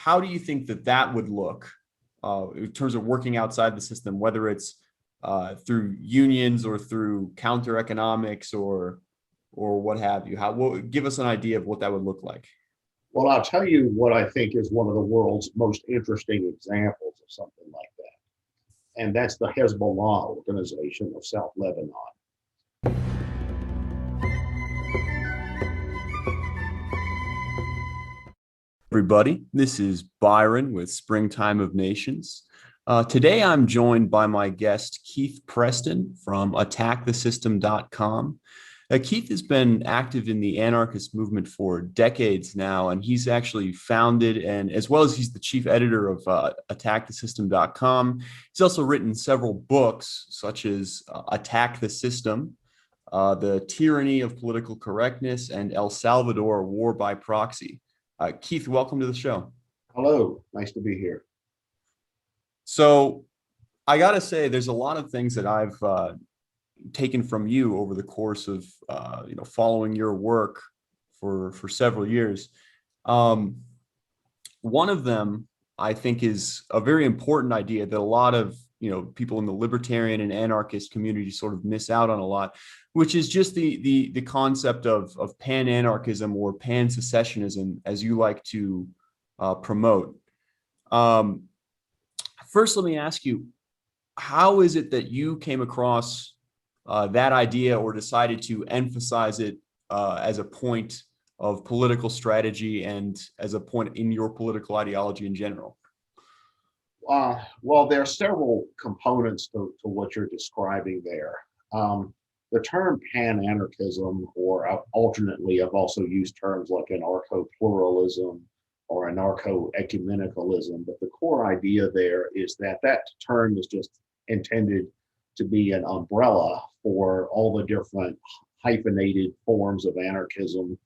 how do you think that would look in terms of working outside the system, whether it's through unions or through counter economics or what have you? Give us an idea of what that would look like. Well, I'll tell you what I think is one of the world's most interesting examples of something like that. And that's the Hezbollah organization of South Lebanon. Everybody, this is Byron with Springtime of Nations. Today I'm joined by my guest, Keith Preston from AttackTheSystem.com. Keith has been active in the anarchist movement for decades now, and he's actually founded, and as well as he's the chief editor of AttackTheSystem.com. He's also written several books, such as Attack the System, The Tyranny of Political Correctness, and El Salvador, War by Proxy. Keith, welcome to the show. Hello, nice to be here. So I got to say, there's a lot of things that I've taken from you over the course of following your work for several years. One of them, I think, is a very important idea that a lot of people in the libertarian and anarchist community sort of miss out on a lot, which is just the concept of pan-anarchism or pan-secessionism, as you like to promote. First, let me ask you, how is it that you came across that idea or decided to emphasize it as a point of political strategy and as a point in your political ideology in general? Well, there are several components to what you're describing there. The term pan-anarchism, or alternately, I've also used terms like anarcho-pluralism or anarcho-ecumenicalism, but the core idea there is that term is just intended to be an umbrella for all the different hyphenated forms of anarchism.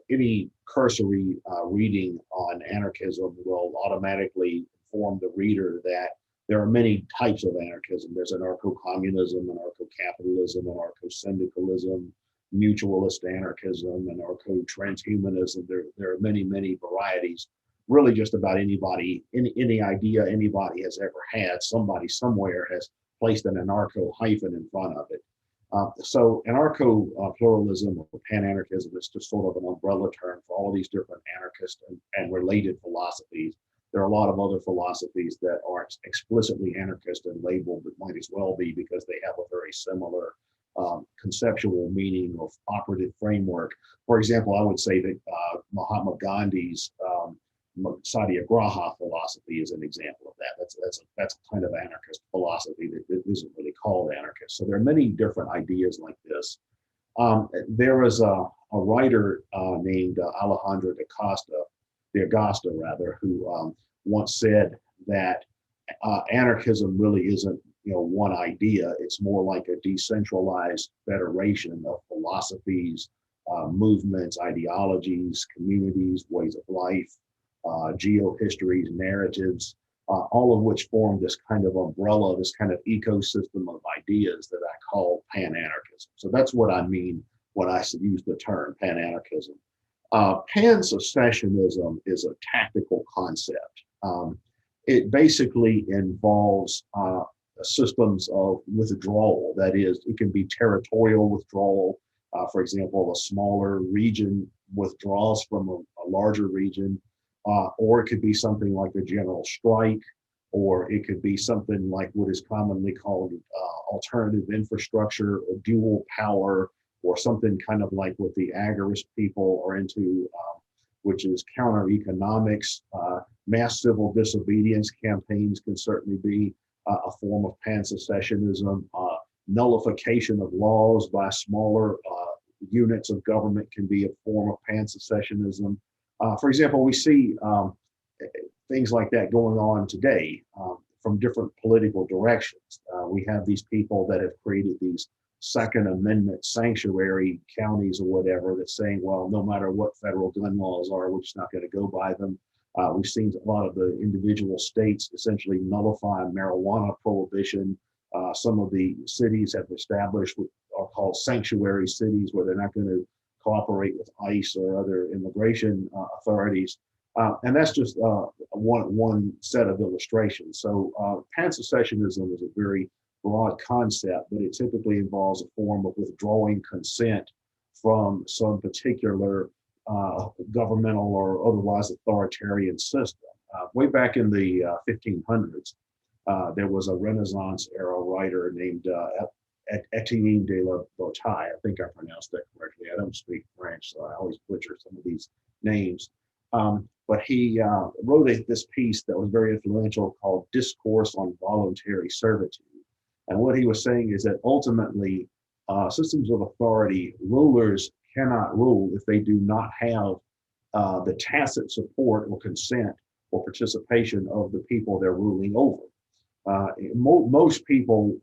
Any cursory reading on anarchism will automatically inform the reader that there are many types of anarchism. There's anarcho-communism, anarcho-capitalism, anarcho-syndicalism, mutualist anarchism, anarcho-transhumanism. There are many, many varieties. Really just about anybody, any idea anybody has ever had, somebody somewhere has placed an anarcho hyphen in front of it. So anarcho-pluralism or pan-anarchism is just sort of an umbrella term for all these different anarchist and related philosophies. There are a lot of other philosophies that aren't explicitly anarchist and labeled, but might as well be because they have a very similar conceptual meaning or operative framework. For example, I would say that Mahatma Gandhi's Satyagraha philosophy is an example of that. That's a kind of anarchist philosophy that isn't really called anarchist. So there are many different ideas like this. There was a writer named Alejandro de Acosta, who once said that anarchism really isn't one idea. It's more like a decentralized federation of philosophies, movements, ideologies, communities, ways of life, geohistories, narratives, all of which form this kind of umbrella, this kind of ecosystem of ideas that I call pan-anarchism. So that's what I mean when I use the term pan-anarchism. Pan-secessionism is a tactical concept. It basically involves systems of withdrawal. That is, it can be territorial withdrawal. For example, a smaller region withdraws from a larger region, or it could be something like a general strike, or it could be something like what is commonly called alternative infrastructure or dual power, or something kind of like what the agorist people are into, which is counter economics. Mass civil disobedience campaigns can certainly be a form of pan-secessionism. Nullification of laws by smaller units of government can be a form of pan-secessionism. For example, we see things like that going on today from different political directions. We have these people that have created these Second Amendment sanctuary counties or whatever that's saying, well, no matter what federal gun laws are, we're just not going to go by them. We've seen a lot of the individual states essentially nullify marijuana prohibition. Some of the cities have established what are called sanctuary cities, where they're not going to cooperate with ICE or other immigration authorities. And that's just one set of illustrations. So pan-secessionism is a very broad concept, but it typically involves a form of withdrawing consent from some particular governmental or otherwise authoritarian system. Way back in the 1500s, there was a Renaissance era writer named Etienne de la Bataille. I think I pronounced that correctly. I don't speak French, so I always butcher some of these names. But he wrote this piece that was very influential called Discourse on Voluntary Servitude. And what he was saying is that ultimately, systems of authority, rulers cannot rule if they do not have the tacit support or consent or participation of the people they're ruling over. Most people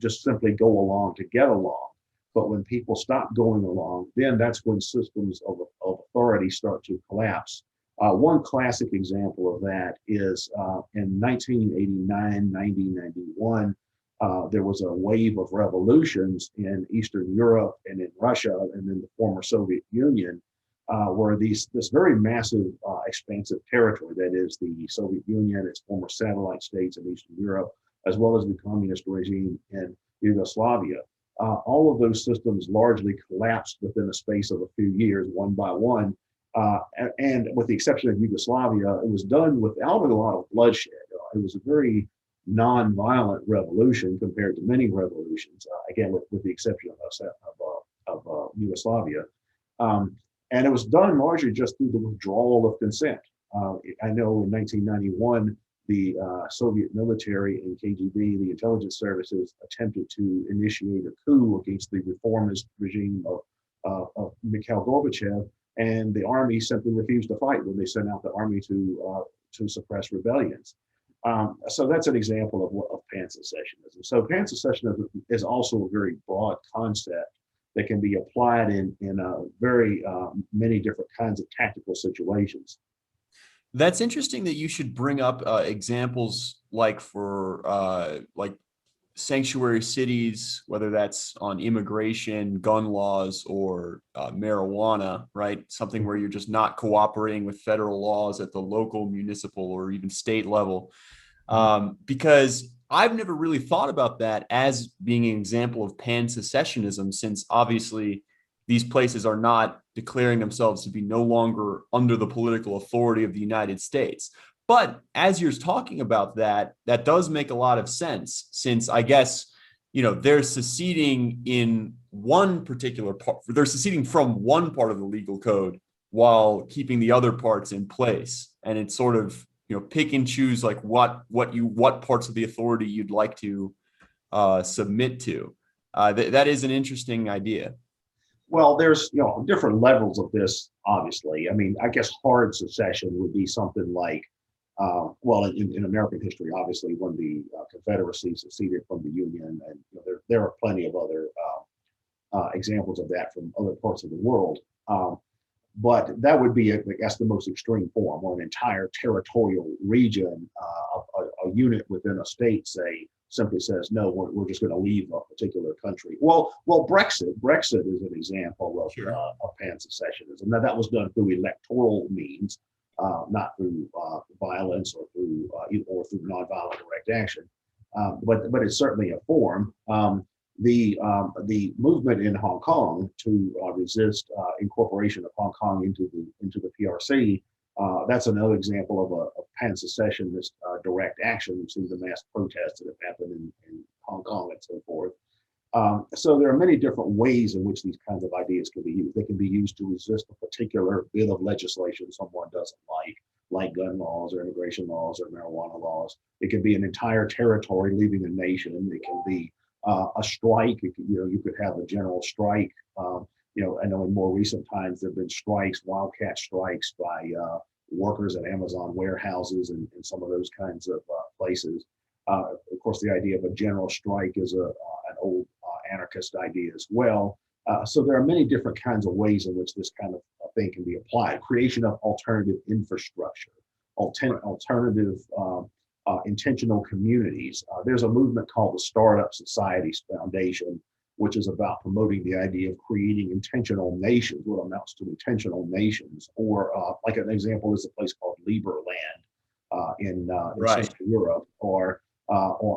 just simply go along to get along. But when people stop going along, then that's when systems of authority start to collapse. One classic example of that is in 1989, 90, 91, there was a wave of revolutions in Eastern Europe and in Russia and in the former Soviet Union, where this very massive, expansive territory, that is the Soviet Union, its former satellite states in Eastern Europe, as well as the communist regime in Yugoslavia. All of those systems largely collapsed within a space of a few years, one by one. And with the exception of Yugoslavia, it was done without a lot of bloodshed. It was a very non-violent revolution compared to many revolutions, again, with the exception of Yugoslavia. And it was done largely just through the withdrawal of consent. I know in 1991, the Soviet military and KGB, the intelligence services, attempted to initiate a coup against the reformist regime of Mikhail Gorbachev, and the army simply refused to fight when they sent out the army to suppress rebellions. So that's an example of pan-secessionism. So pan-secessionism is also a very broad concept that can be applied in very many different kinds of tactical situations. That's interesting that you should bring up examples like for like sanctuary cities, whether that's on immigration, gun laws, or marijuana, right? Something where you're just not cooperating with federal laws at the local, municipal, or even state level. Because I've never really thought about that as being an example of pan-secessionism, since obviously these places are not declaring themselves to be no longer under the political authority of the United States. But as you're talking about that, that does make a lot of sense, since I guess, they're seceding in one particular part, they're seceding from one part of the legal code while keeping the other parts in place. And it's sort of, pick and choose like what parts of the authority you'd like to submit to. That is an interesting idea. Well, there's different levels of this, obviously. I mean, I guess hard secession would be something like, well, in American history, obviously, when the Confederacy seceded from the Union, and there are plenty of other examples of that from other parts of the world. But that would be, I guess, the most extreme form, or an entire territorial region, a unit within a state, say, simply says, no, we're just going to leave a particular country. Well, Brexit is an example of, Sure. Of pan-secessionism. Now, that was done through electoral means, not through violence or through nonviolent direct action. But it's certainly a form. The movement in Hong Kong to resist incorporation of Hong Kong into the PRC, that's another example of a pan-secessionist direct action. You see the mass protests that have happened in Hong Kong and so forth. So there are many different ways in which these kinds of ideas can be used. They can be used to resist a particular bit of legislation someone doesn't like gun laws or immigration laws or marijuana laws. It can be an entire territory leaving a nation. It can be a strike. You could have a general strike. I know in more recent times there have been strikes, wildcat strikes by workers at Amazon warehouses and some of those kinds of places. Of course, the idea of a general strike is an old anarchist idea as well. So there are many different kinds of ways in which this kind of thing can be applied. Creation of alternative infrastructure, alternative intentional communities. There's a movement called the Startup Societies Foundation, which is about promoting the idea of creating intentional nations, what amounts to intentional nations. Or like an example is a place called Liberland in Right. Central Europe,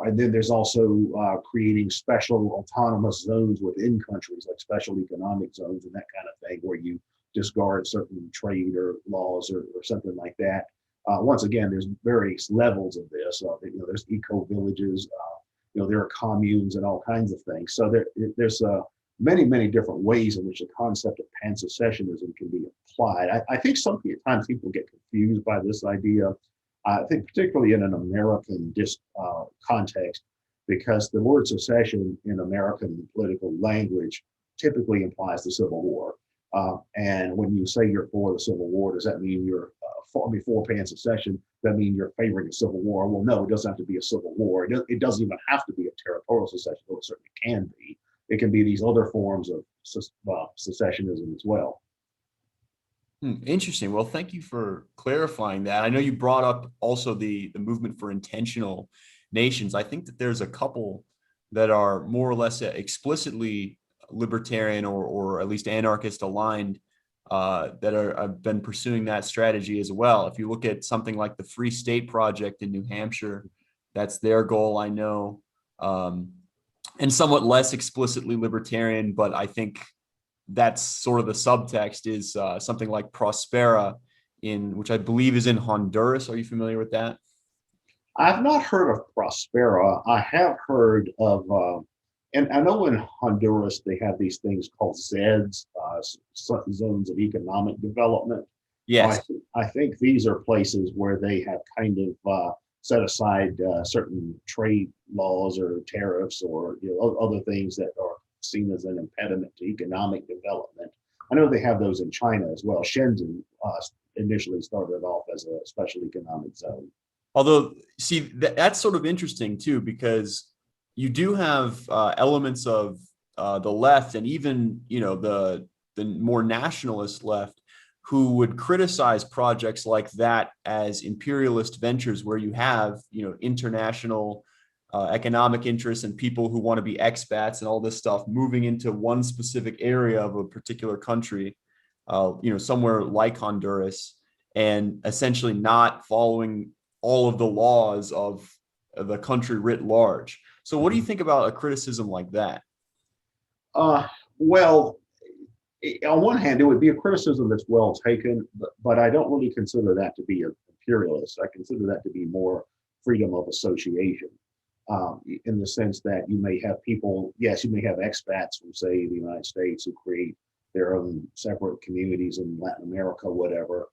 and then there's also creating special autonomous zones within countries, like special economic zones and that kind of thing, where you discard certain trade or laws or something like that. Once again, there's various levels of this. There's eco villages. There are communes and all kinds of things. So there's many different ways in which the concept of pan-secessionism can be applied. I think sometimes people get confused by this idea. I think particularly in an American context, because the word secession in American political language typically implies the Civil War. And when you say you're for the Civil War, does that mean you're before pan-secession? Does that mean you're favoring a civil war? Well, no, it doesn't have to be a civil war. It doesn't even have to be a territorial secession, though it certainly can be. It can be these other forms of secessionism as well. Interesting. Well, thank you for clarifying that. I know you brought up also the movement for intentional nations. I think that there's a couple that are more or less explicitly libertarian or at least anarchist aligned that have been pursuing that strategy as well. If you look at something like the Free State Project in New Hampshire, that's their goal, I know, and somewhat less explicitly libertarian, but I think that's sort of the subtext is something like Prospera, which I believe is in Honduras. Are you familiar with that? I've not heard of Prospera. I have heard of, and I know in Honduras they have these things called ZEDs, zones of economic development. Yes. So I think these are places where they have kind of set aside certain trade laws or tariffs or other things that are seen as an impediment to economic development. I know they have those in China as well. Shenzhen initially started off as a special economic zone. Although, see, that's sort of interesting too, because you do have elements of the left and even, the more nationalist left who would criticize projects like that as imperialist ventures where you have, international economic interests and people who want to be expats and all this stuff moving into one specific area of a particular country, somewhere like Honduras, and essentially not following all of the laws of the country writ large. So what do you think about a criticism like that? Well, on one hand, it would be a criticism that's well taken, but I don't really consider that to be imperialist. I consider that to be more freedom of association. In the sense that you may have people, yes, you may have expats from, say, the United States who create their own separate communities in Latin America, whatever.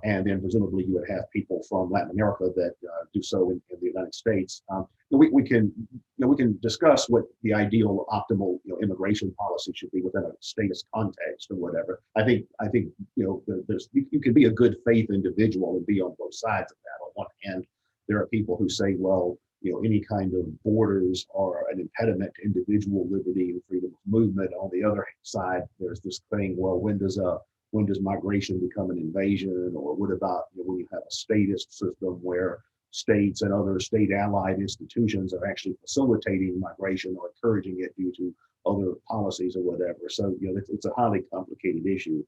And then presumably you would have people from Latin America that do so in the United States. We can discuss what the ideal, optimal immigration policy should be within a statist context or whatever. I think you can be a good faith individual and be on both sides of that. On one hand, there are people who say, well, any kind of borders are an impediment to individual liberty and freedom of movement. On the other side, there's this thing, well, when does migration become an invasion? Or what about when you have a statist system where states and other state allied institutions are actually facilitating migration or encouraging it due to other policies or whatever? So it's a highly complicated issue.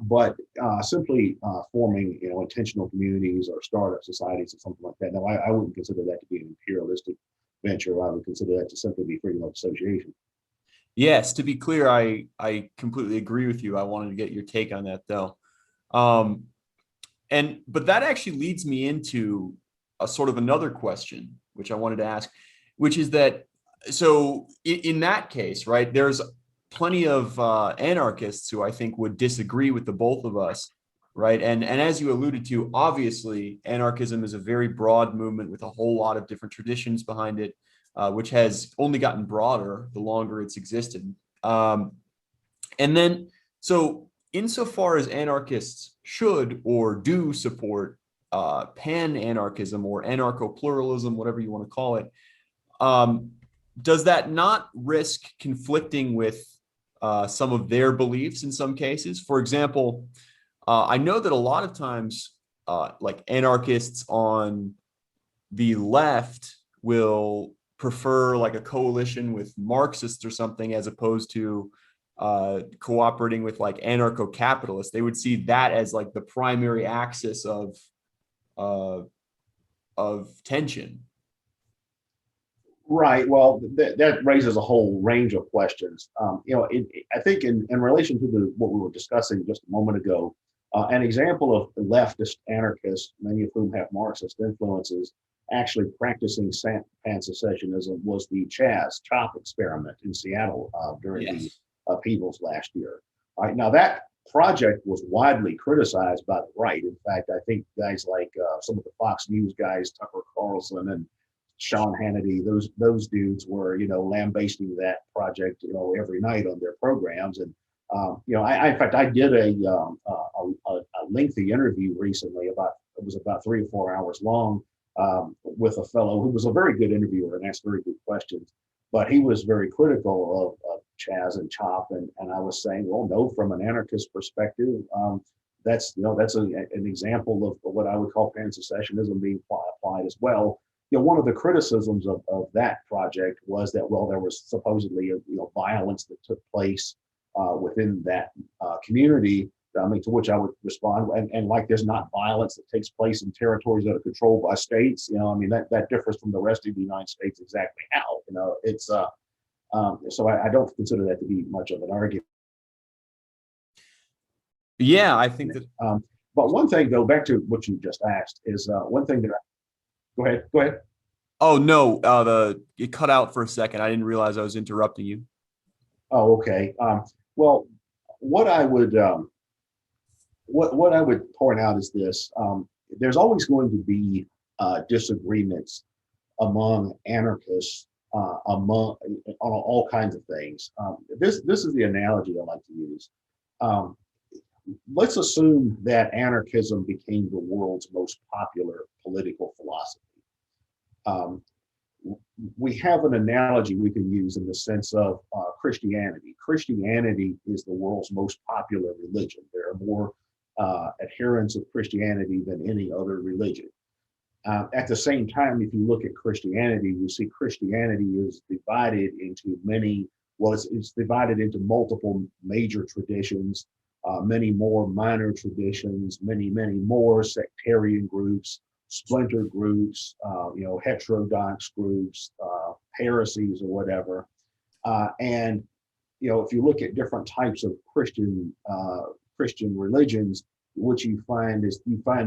But simply forming intentional communities or startup societies or something like that, no, I wouldn't consider that to be an imperialistic venture. I would consider that to simply be freedom of association. Yes, to be clear, I completely agree with you. I wanted to get your take on that though. But that actually leads me into a sort of another question, which I wanted to ask, which is that, so in that case, right, there's plenty of anarchists who I think would disagree with the both of us, right? And as you alluded to, obviously, anarchism is a very broad movement with a whole lot of different traditions behind it, which has only gotten broader the longer it's existed. And then, so insofar as anarchists should or do support pan-anarchism or anarcho-pluralism, whatever you want to call it, does that not risk conflicting with some of their beliefs in some cases? For example, I know that a lot of times, like anarchists on the left will prefer like a coalition with Marxists or something, as opposed to cooperating with like anarcho-capitalists. They would see that as like the primary axis uh, of tension. Right. Well, that raises a whole range of questions. I think in relation to what we were discussing just a moment ago, an example of leftist anarchists, many of whom have Marxist influences, actually practicing pan-secessionism was the CHOP experiment in Seattle during the upheavals last year. All right. Now that project was widely criticized by the right. In fact, I think guys like some of the Fox News guys, Tucker Carlson and Sean Hannity, those dudes were, lambasting that project, every night on their programs. And, in fact, I did a lengthy interview recently it was about 3 or 4 hours long with a fellow who was a very good interviewer and asked very good questions. But he was very critical of Chaz and CHOP. And I was saying, well, no, from an anarchist perspective, that's an example of what I would call pan-secessionism being applied as well. One of the criticisms of that project was that, well, there was supposedly violence that took place within that community. I mean, to which I would respond, and like there's not violence that takes place in territories that are controlled by states. That differs from the rest of the United States exactly how. It's so I don't consider that to be much of an argument. Yeah, I think that. But one thing, though, back to what you just asked, is one thing that Go ahead. Oh no, it cut out for a second. I didn't realize I was interrupting you. Oh, okay. Well, what I would point out is this: there's always going to be disagreements among anarchists on all kinds of things. This is the analogy I like to use. Let's assume that anarchism became the world's most popular political philosophy. We have an analogy we can use in the sense of Christianity. Christianity is the world's most popular religion. There are more adherents of Christianity than any other religion. At the same time, if you look at Christianity, you see Christianity is divided into it's divided into multiple major traditions, many more minor traditions, many more sectarian groups, splinter groups, heterodox groups, heresies or whatever. And if you look at different types of Christian religions, what you find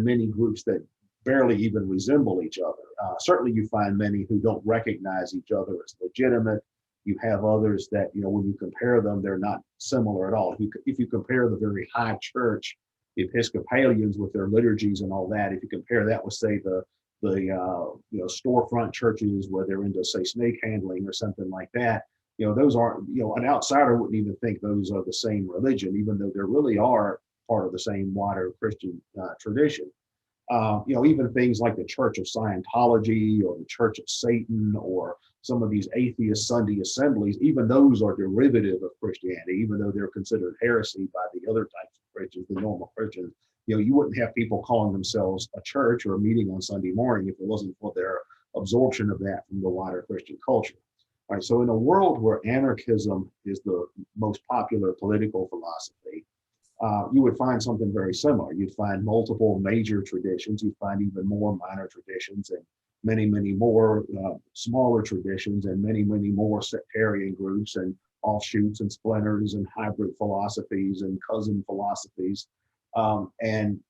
many groups that barely even resemble each other. Certainly you find many who don't recognize each other as legitimate. You have others that, when you compare them, they're not similar at all. If you compare the very high church Episcopalians with their liturgies and all that, if you compare that with, say, the storefront churches where they're into, say, snake handling or something like that, those aren't, an outsider wouldn't even think those are the same religion, even though they really are part of the same wider Christian tradition. Even things like the Church of Scientology or the Church of Satan or some of these atheist Sunday assemblies, even those are derivative of Christianity, even though they're considered heresy by the other types of Christians, the normal Christians. You wouldn't have people calling themselves a church or a meeting on Sunday morning if it wasn't for their absorption of that from the wider Christian culture. All right, so in a world where anarchism is the most popular political philosophy, you would find something very similar. You'd find multiple major traditions. You'd find even more minor traditions and many more smaller traditions and many more sectarian groups and offshoots and splinters and hybrid philosophies and cousin philosophies. And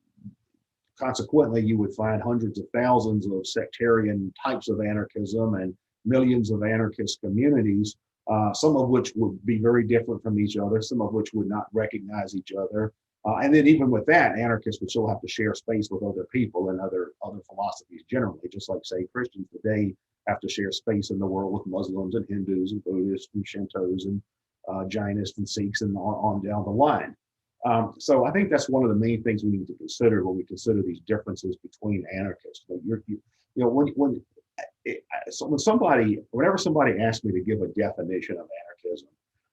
consequently, you would find hundreds of thousands of sectarian types of anarchism and millions of anarchist communities, some of which would be very different from each other, some of which would not recognize each other. And then even with that, anarchists would still have to share space with other people and other philosophies generally, just like, say, Christians today have to share space in the world with Muslims and Hindus and Buddhists and Shintos and Jainists and Sikhs and on down the line. So I think that's one of the main things we need to consider when we consider these differences between anarchists. Whenever somebody asks me to give a definition of anarchism,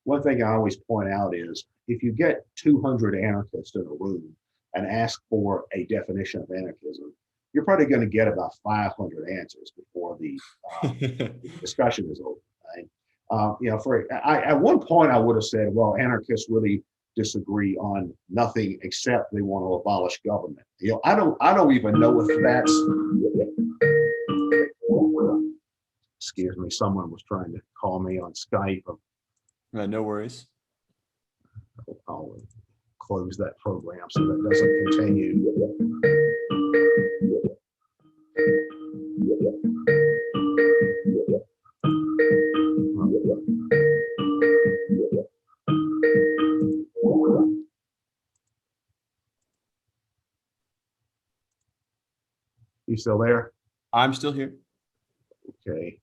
one thing I always point out is if you get 200 anarchists in a room and ask for a definition of anarchism, you're probably going to get about 500 answers before the discussion is over. Right? At one point I would have said, well, anarchists really disagree on nothing except they want to abolish government. I don't even know if that's. Excuse me, someone was trying to call me on Skype. No worries. I'll close that program so that doesn't continue. You still there? I'm still here. Okay.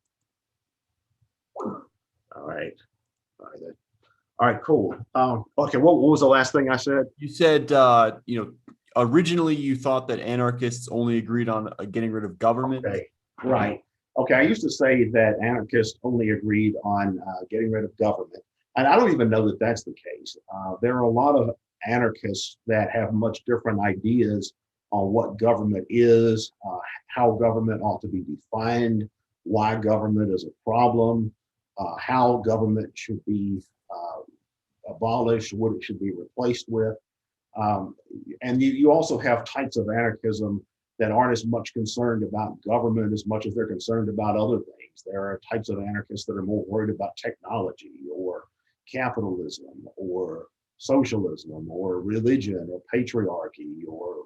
All right. All right, cool. Okay, what was the last thing I said? You said, originally you thought that anarchists only agreed on getting rid of government. Okay, right. Okay, I used to say that anarchists only agreed on getting rid of government. And I don't even know that that's the case. There are a lot of anarchists that have much different ideas on what government is, how government ought to be defined, why government is a problem, how government should be abolished, what it should be replaced with. And you also have types of anarchism that aren't as much concerned about government as much as they're concerned about other things. There are types of anarchists that are more worried about technology or capitalism or socialism or religion or patriarchy or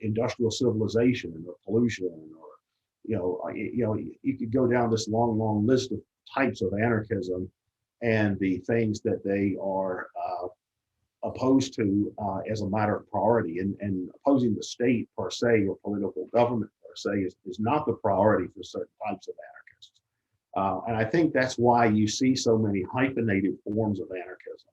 industrial civilization or pollution or you could go down this long list of types of anarchism and the things that they are opposed to as a matter of priority. And opposing the state per se or political government per se is not the priority for certain types of anarchists. And I think that's why you see so many hyphenated forms of anarchism.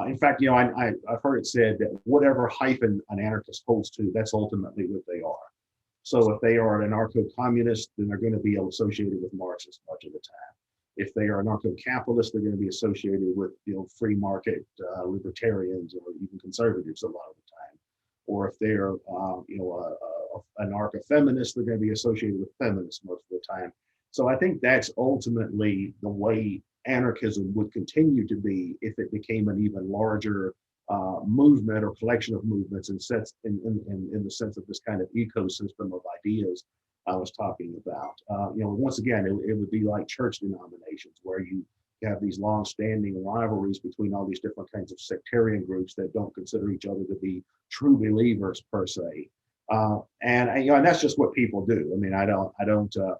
In fact, I've heard it said that whatever hyphen an anarchist holds to, that's ultimately what they are. So if they are an anarcho-communist, then they're going to be associated with Marxists much of the time. If they are anarcho-capitalist, they're going to be associated with free market libertarians or even conservatives a lot of the time. Or if they're anarcho-feminist, they're going to be associated with feminists most of the time. So I think that's ultimately the way anarchism would continue to be if it became an even larger movement or collection of movements in the sense of this kind of ecosystem of ideas I was talking about. Once again, it would be like church denominations where you have these long-standing rivalries between all these different kinds of sectarian groups that don't consider each other to be true believers per se. And that's just what people do. I mean, I don't know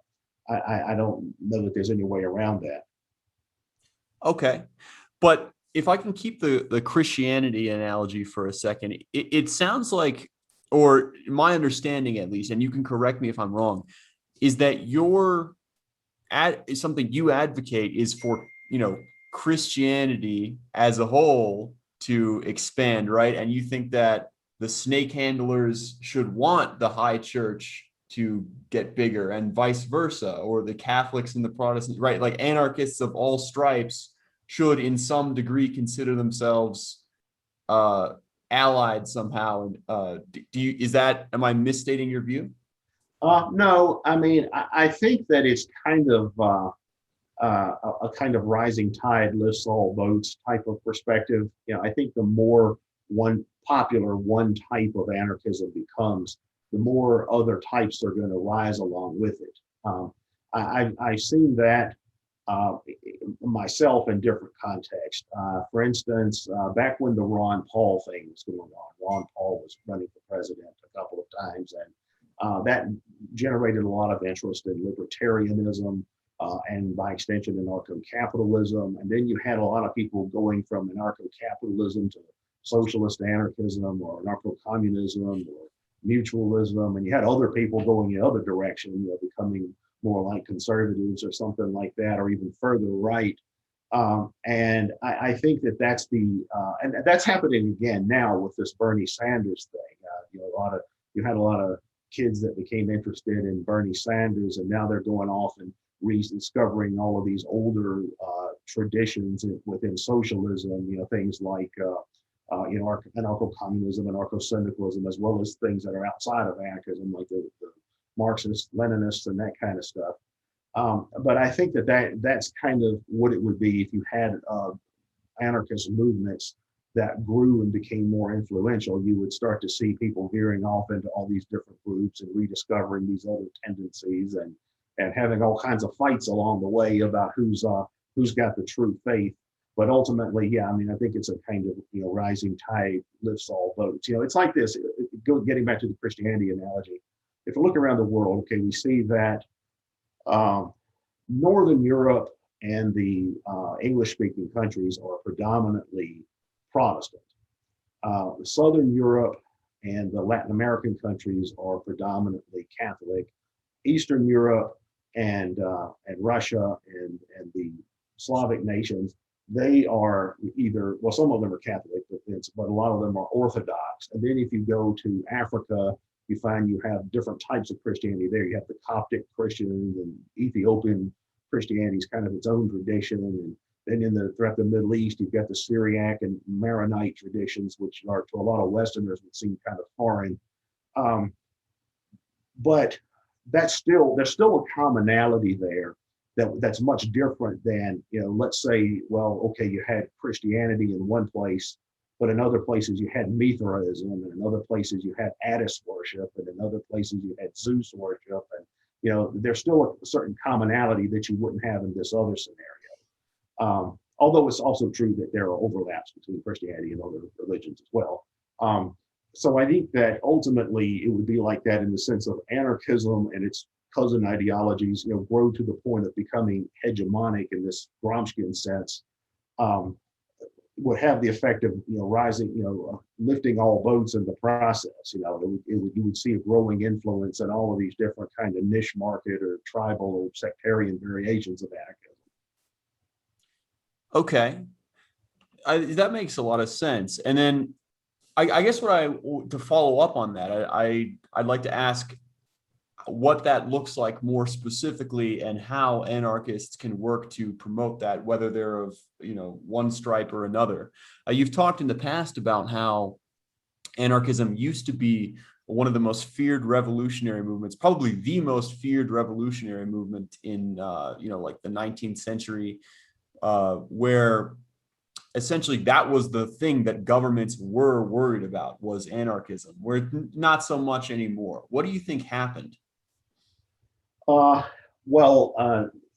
that there's any way around that. Okay, but if I can keep the Christianity analogy for a second, it sounds like, or my understanding at least, and you can correct me if I'm wrong, is that something you advocate is for, Christianity as a whole to expand, right? And you think that the snake handlers should want the high church to get bigger and vice versa, or the Catholics and the Protestants, right? Like anarchists of all stripes should in some degree consider themselves allied somehow. Am I misstating your view? No, I mean, I think that it's kind of a kind of rising tide lifts all boats type of perspective. I think the more one type of anarchism becomes, the more other types are going to rise along with it. I've seen that myself in different contexts. For instance, back when the Ron Paul thing was going on, Ron Paul was running for president a couple of times, and that generated a lot of interest in libertarianism and by extension anarcho-capitalism. And then you had a lot of people going from anarcho-capitalism to socialist anarchism or anarcho-communism or mutualism, and you had other people going the other direction, becoming more like conservatives or something like that, or even further right. And I think that's and that's happening again now with this Bernie Sanders thing. You had a lot of kids that became interested in Bernie Sanders, and now they're going off and rediscovering all of these older traditions within socialism. Things like anarcho-communism, anarcho-syndicalism, as well as things that are outside of anarchism, like the Marxists, Leninists, and that kind of stuff. But I think that's kind of what it would be if you had anarchist movements that grew and became more influential. You would start to see people veering off into all these different groups and rediscovering these other tendencies and having all kinds of fights along the way about who's got the true faith. But ultimately, yeah, I mean, I think it's a kind of, rising tide lifts all boats. It's like this. Getting back to the Christianity analogy, if we look around the world, okay, we see that Northern Europe and the English-speaking countries are predominantly Protestant. Southern Europe and the Latin American countries are predominantly Catholic. Eastern Europe and Russia and the Slavic nations, they are either, well, some of them are Catholic, but a lot of them are Orthodox. And then if you go to Africa, you find you have different types of Christianity there. You have the Coptic Christians, and Ethiopian Christianity is kind of its own tradition. And then throughout the Middle East, you've got the Syriac and Maronite traditions, which are to a lot of Westerners would seem kind of foreign. But there's still a commonality there that's much different than, let's say, well, okay, you had Christianity in one place, but in other places you had Mithraism, and in other places you had Attis worship, and in other places you had Zeus worship, and there's still a certain commonality that you wouldn't have in this other scenario. Although it's also true that there are overlaps between Christianity and other religions as well. So I think that ultimately it would be like that in the sense of anarchism and its cousin ideologies, grow to the point of becoming hegemonic in this Gramscian sense, would have the effect of, rising, lifting all boats in the process. You would see a growing influence in all of these different kind of niche market or tribal or sectarian variations of anarchism. Okay, that makes a lot of sense. And then I guess to follow up on that, I'd like to ask what that looks like more specifically and how anarchists can work to promote that, whether they're of, one stripe or another. You've talked in the past about how anarchism used to be one of the most feared revolutionary movements, probably the most feared revolutionary movement in, like the 19th century, where essentially that was the thing that governments were worried about, was anarchism. We're not so much anymore. What do you think happened?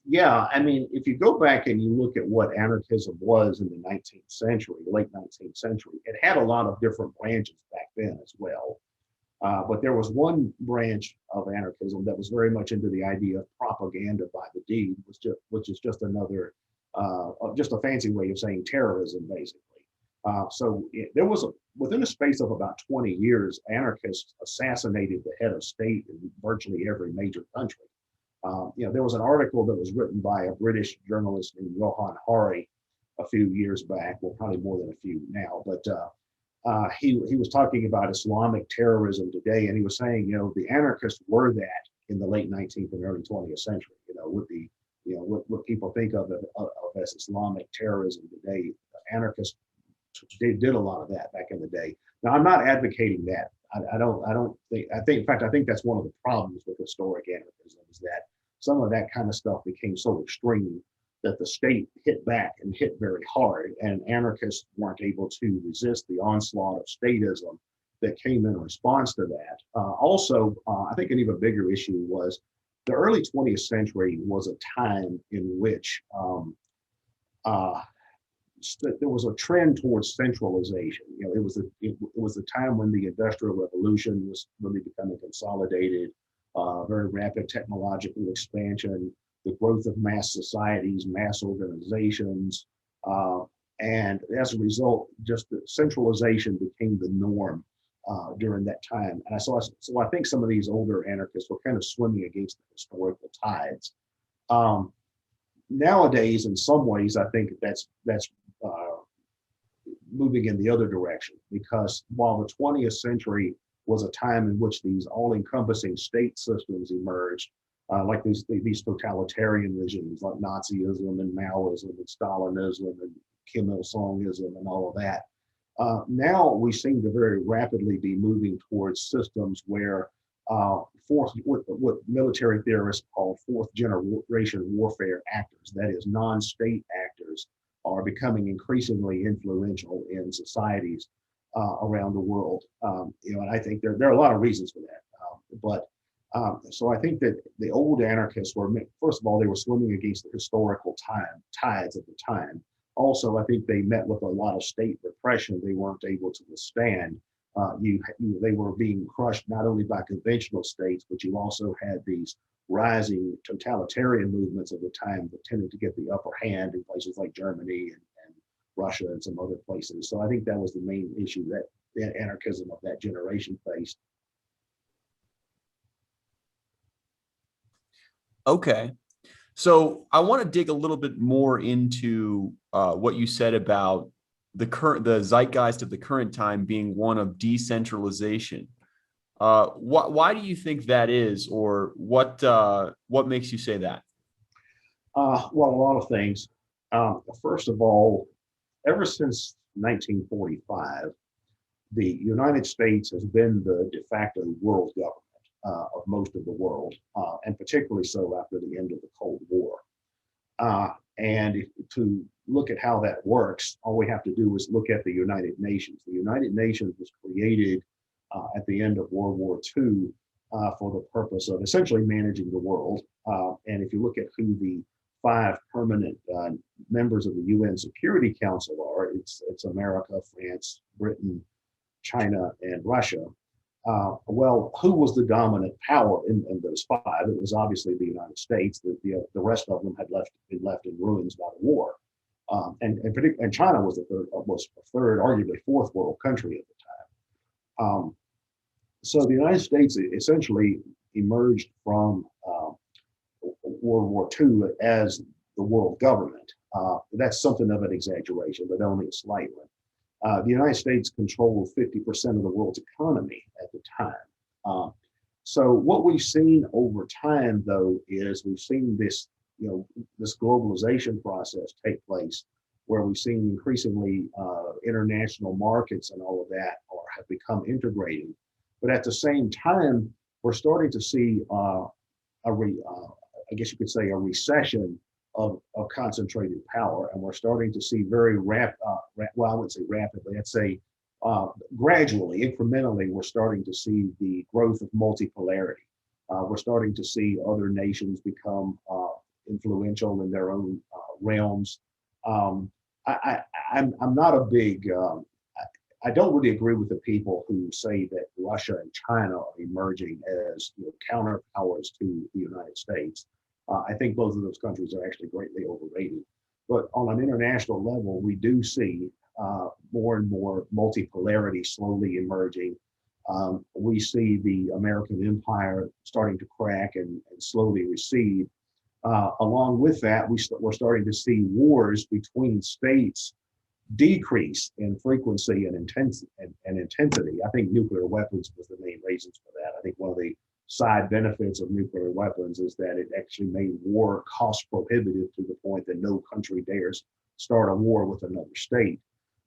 Yeah, I mean, if you go back and you look at what anarchism was in the 19th century, late 19th century, it had a lot of different branches back then as well. But there was one branch of anarchism that was very much into the idea of propaganda by the deed, which is just another, just a fancy way of saying terrorism, basically. There was within a space of about 20 years, anarchists assassinated the head of state in virtually every major country. There was an article that was written by a British journalist named Johann Hari a few years back, well, probably more than a few now, but he was talking about Islamic terrorism today, and he was saying, the anarchists were that in the late 19th and early 20th century, with the, what people think of as Islamic terrorism today. Anarchists, they did a lot of that back in the day. Now, I'm not advocating that. I don't think, in fact, I think that's one of the problems with historic anarchism is that some of that kind of stuff became so extreme that the state hit back and hit very hard, and anarchists weren't able to resist the onslaught of statism that came in response to that. I think an even bigger issue was the early 20th century was a time in which there was a trend towards centralization. It was the time when the Industrial Revolution was really becoming consolidated, very rapid technological expansion, the growth of mass societies, mass organizations, and as a result, just the centralization became the norm during that time. And so I think some of these older anarchists were kind of swimming against the historical tides. Nowadays, in some ways, I think that's moving in the other direction, because while the 20th century was a time in which these all-encompassing state systems emerged, like these totalitarian regimes like Nazism and Maoism and Stalinism and Kim Il-sungism and all of that. Now we seem to very rapidly be moving towards systems where fourth, what military theorists call fourth generation warfare actors, that is, non-state actors, are becoming increasingly influential in societies around the world. And I think there are a lot of reasons for that. So I think that the old anarchists were, first of all, they were swimming against the historical tides at the time. Also, I think they met with a lot of state repression they weren't able to withstand. They were being crushed not only by conventional states, but you also had these rising totalitarian movements of the time that tended to get the upper hand in places like Germany and Russia and some other places. So I think that was the main issue that the anarchism of that generation faced. Okay. So I want to dig a little bit more into what you said about the zeitgeist of the current time being one of decentralization. Why do you think that is, or what makes you say that? Well, a lot of things. First of all, ever since 1945, the United States has been the de facto world government of most of the world, and particularly so after the end of the Cold War. And to look at how that works, all we have to do is look at the United Nations. The United Nations was created at the end of World War II for the purpose of essentially managing the world. And if you look at who the 5 permanent members of the UN Security Council are, it's America, France, Britain, China, and Russia. Well, who was the dominant power in those 5? It was obviously the United States. The rest of them had been left in ruins by the war. And China was a third, arguably fourth world country at the time. So the United States essentially emerged from World War II as the world government. That's something of an exaggeration, but only a slight one. The United States controlled 50% of the world's economy at the time. So what we've seen over time, though, is we've seen this globalization process take place, where we've seen increasingly international markets and all of that have become integrated. But at the same time, we're starting to see I guess you could say, a recession of concentrated power, and we're starting to see very well, I wouldn't say rapidly, I'd say gradually, incrementally, we're starting to see the growth of multipolarity. We're starting to see other nations become influential in their own realms. I'm not a big, I don't really agree with the people who say that Russia and China are emerging as counterpowers to the United States. I think both of those countries are actually greatly overrated. But on an international level, we do see more and more multipolarity slowly emerging. We see the American empire starting to crack and slowly recede. Along with that, we're starting to see wars between states decrease in frequency and intensity. I think nuclear weapons was the main reasons for that. I think one of the side benefits of nuclear weapons is that it actually made war cost prohibitive to the point that no country dares start a war with another state.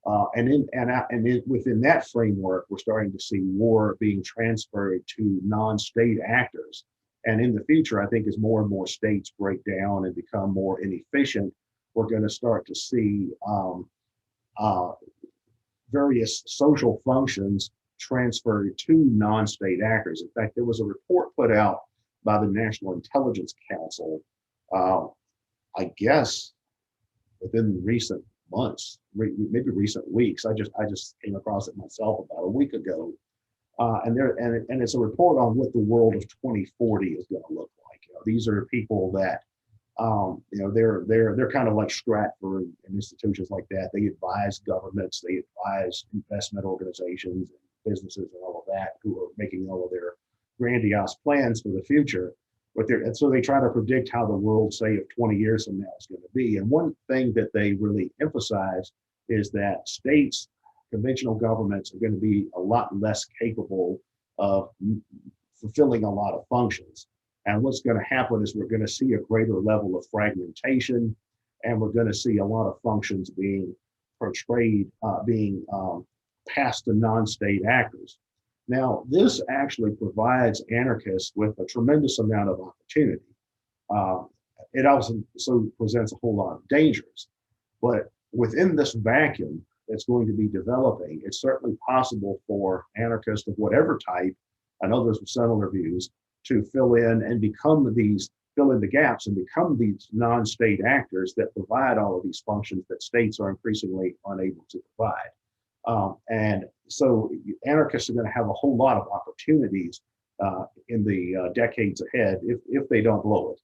Within that framework, we're starting to see war being transferred to non-state actors. And in the future, I think as more and more states break down and become more inefficient, we're going to start to see various social functions transferred to non-state actors. In fact, there was a report put out by the National Intelligence Council, I guess within recent months, maybe recent weeks. I just came across it myself about a week ago, and it's a report on what the world of 2040 is going to look like. These are people that they're kind of like Stratford and institutions like that. They advise governments, they advise investment organizations and businesses and all of that, who are making all of their grandiose plans for the future. So they try to predict how the world, say, of 20 years from now is going to be. And one thing that they really emphasize is that states, conventional governments, are going to be a lot less capable of fulfilling a lot of functions. And what's going to happen is we're going to see a greater level of fragmentation, and we're going to see a lot of functions being portrayed, being passed to non-state actors. Now, this actually provides anarchists with a tremendous amount of opportunity. Uh, it also presents a whole lot of dangers. But within this vacuum that's going to be developing, it's certainly possible for anarchists of whatever type and others with similar views to fill in the gaps and become these non-state actors that provide all of these functions that states are increasingly unable to provide. And so anarchists are going to have a whole lot of opportunities in the decades ahead if they don't blow it.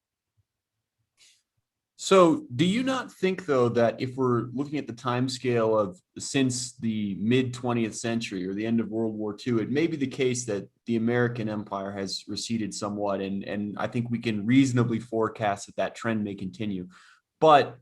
So do you not think, though, that if we're looking at the time scale of since the mid 20th century or the end of World War II, it may be the case that the American empire has receded somewhat, and I think we can reasonably forecast that that trend may continue. But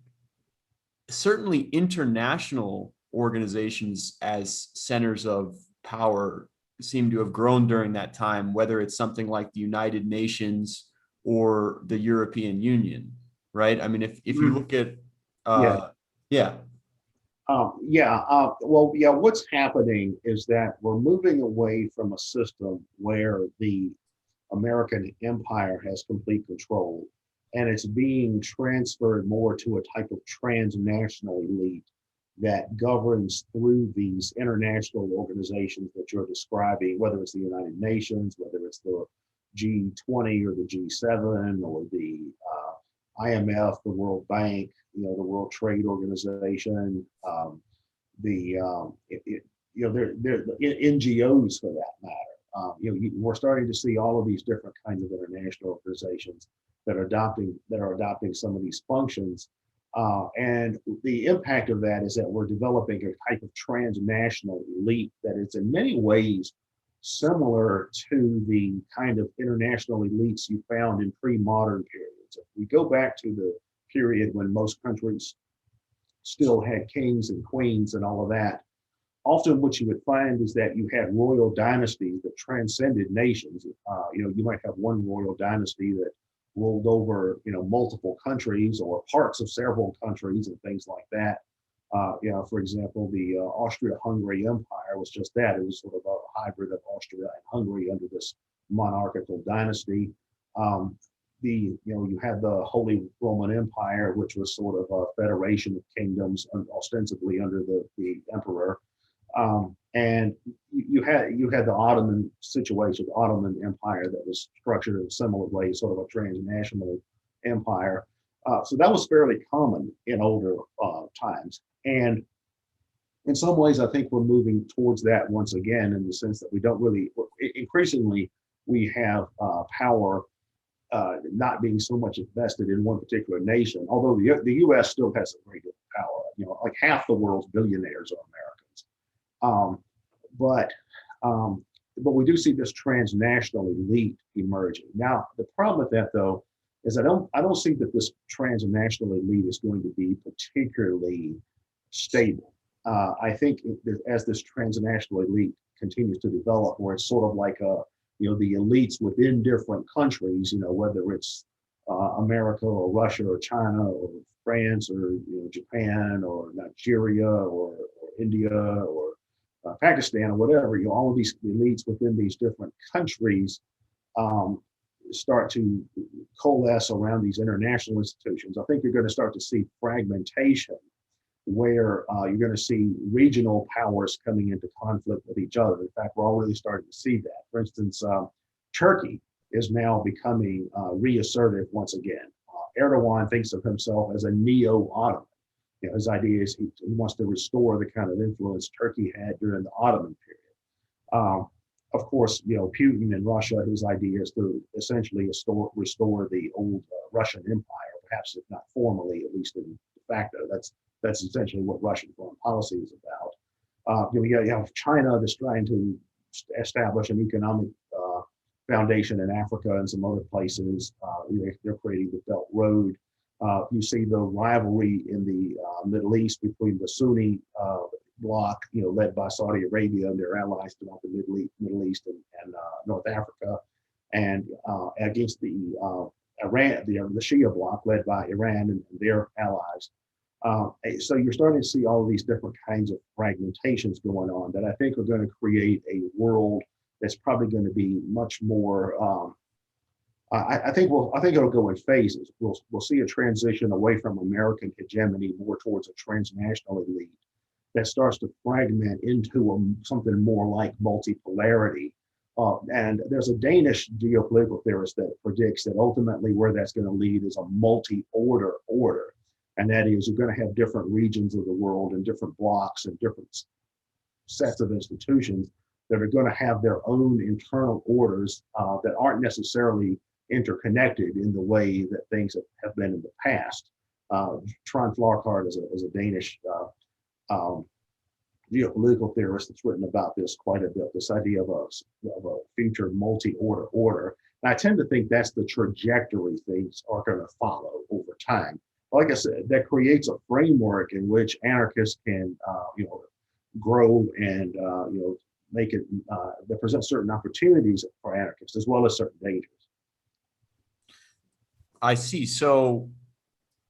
certainly international organizations as centers of power seem to have grown during that time, whether it's something like the United Nations or the European Union, right? I mean, if you look at, Yeah. yeah. What's happening is that we're moving away from a system where the American empire has complete control, and it's being transferred more to a type of transnational elite that governs through these international organizations that you're describing, whether it's the United Nations, whether it's the G20 or the G7 or the IMF, the World Bank, the World Trade Organization, they're NGOs for that matter. We're starting to see all of these different kinds of international organizations that are adopting some of these functions. And the impact of that is that we're developing a type of transnational elite that is in many ways similar to the kind of international elites you found in pre-modern periods. If we go back to the period when most countries still had kings and queens and all of that, often what you would find is that you had royal dynasties that transcended nations. You might have one royal dynasty that ruled over, multiple countries or parts of several countries and things like that. For example, the Austria-Hungary Empire was just that. It was sort of a hybrid of Austria and Hungary under this monarchical dynasty. You had the Holy Roman Empire, which was sort of a federation of kingdoms, ostensibly under the emperor. And you had the Ottoman situation, the Ottoman Empire, that was structured in a similar way, sort of a transnational empire. So that was fairly common in older times. And in some ways, I think we're moving towards that once again, in the sense that we don't really, increasingly, we have power not being so much invested in one particular nation, although the U.S. still has a great deal of power. Like half the world's billionaires are Americans. But we do see this transnational elite emerging. Now, the problem with that, though, is I don't see that this transnational elite is going to be particularly stable. I think as this transnational elite continues to develop, where it's sort of like the elites within different countries, whether it's America or Russia or China or France or Japan or Nigeria or India or Pakistan or whatever, all of these elites within these different countries start to coalesce around these international institutions. I think you're going to start to see fragmentation, where you're going to see regional powers coming into conflict with each other. In fact, we're already starting to see that. For instance, Turkey is now becoming reassertive once again. Erdogan thinks of himself as a neo-Ottoman. His idea is he wants to restore the kind of influence Turkey had during the Ottoman period. Of course, Putin in Russia, his idea is to essentially restore the old Russian Empire, perhaps if not formally, at least in de facto. That's essentially what Russian foreign policy is about. You have China that's trying to establish an economic foundation in Africa and some other places. They're creating the Belt Road. You see the rivalry in the Middle East between the Sunni bloc, led by Saudi Arabia and their allies throughout the Middle East and North Africa, and against the Iran, the Shia bloc led by Iran and their allies. So you're starting to see all of these different kinds of fragmentations going on that I think are going to create a world that's probably going to be much more. I think it'll go in phases. We'll see a transition away from American hegemony more towards a transnational elite that starts to fragment into something more like multipolarity. And there's a Danish geopolitical theorist that predicts that ultimately where that's going to lead is a multi-order order. And that is, you're going to have different regions of the world and different blocks and different sets of institutions that are going to have their own internal orders that aren't necessarily interconnected in the way that things have been in the past. Trond Florkart is a Danish geopolitical theorist that's written about this quite a bit, this idea of a future multi-order order. And I tend to think that's the trajectory things are going to follow over time. Like I said, that creates a framework in which anarchists can, grow and, make it, that presents certain opportunities for anarchists as well as certain dangers. I see. So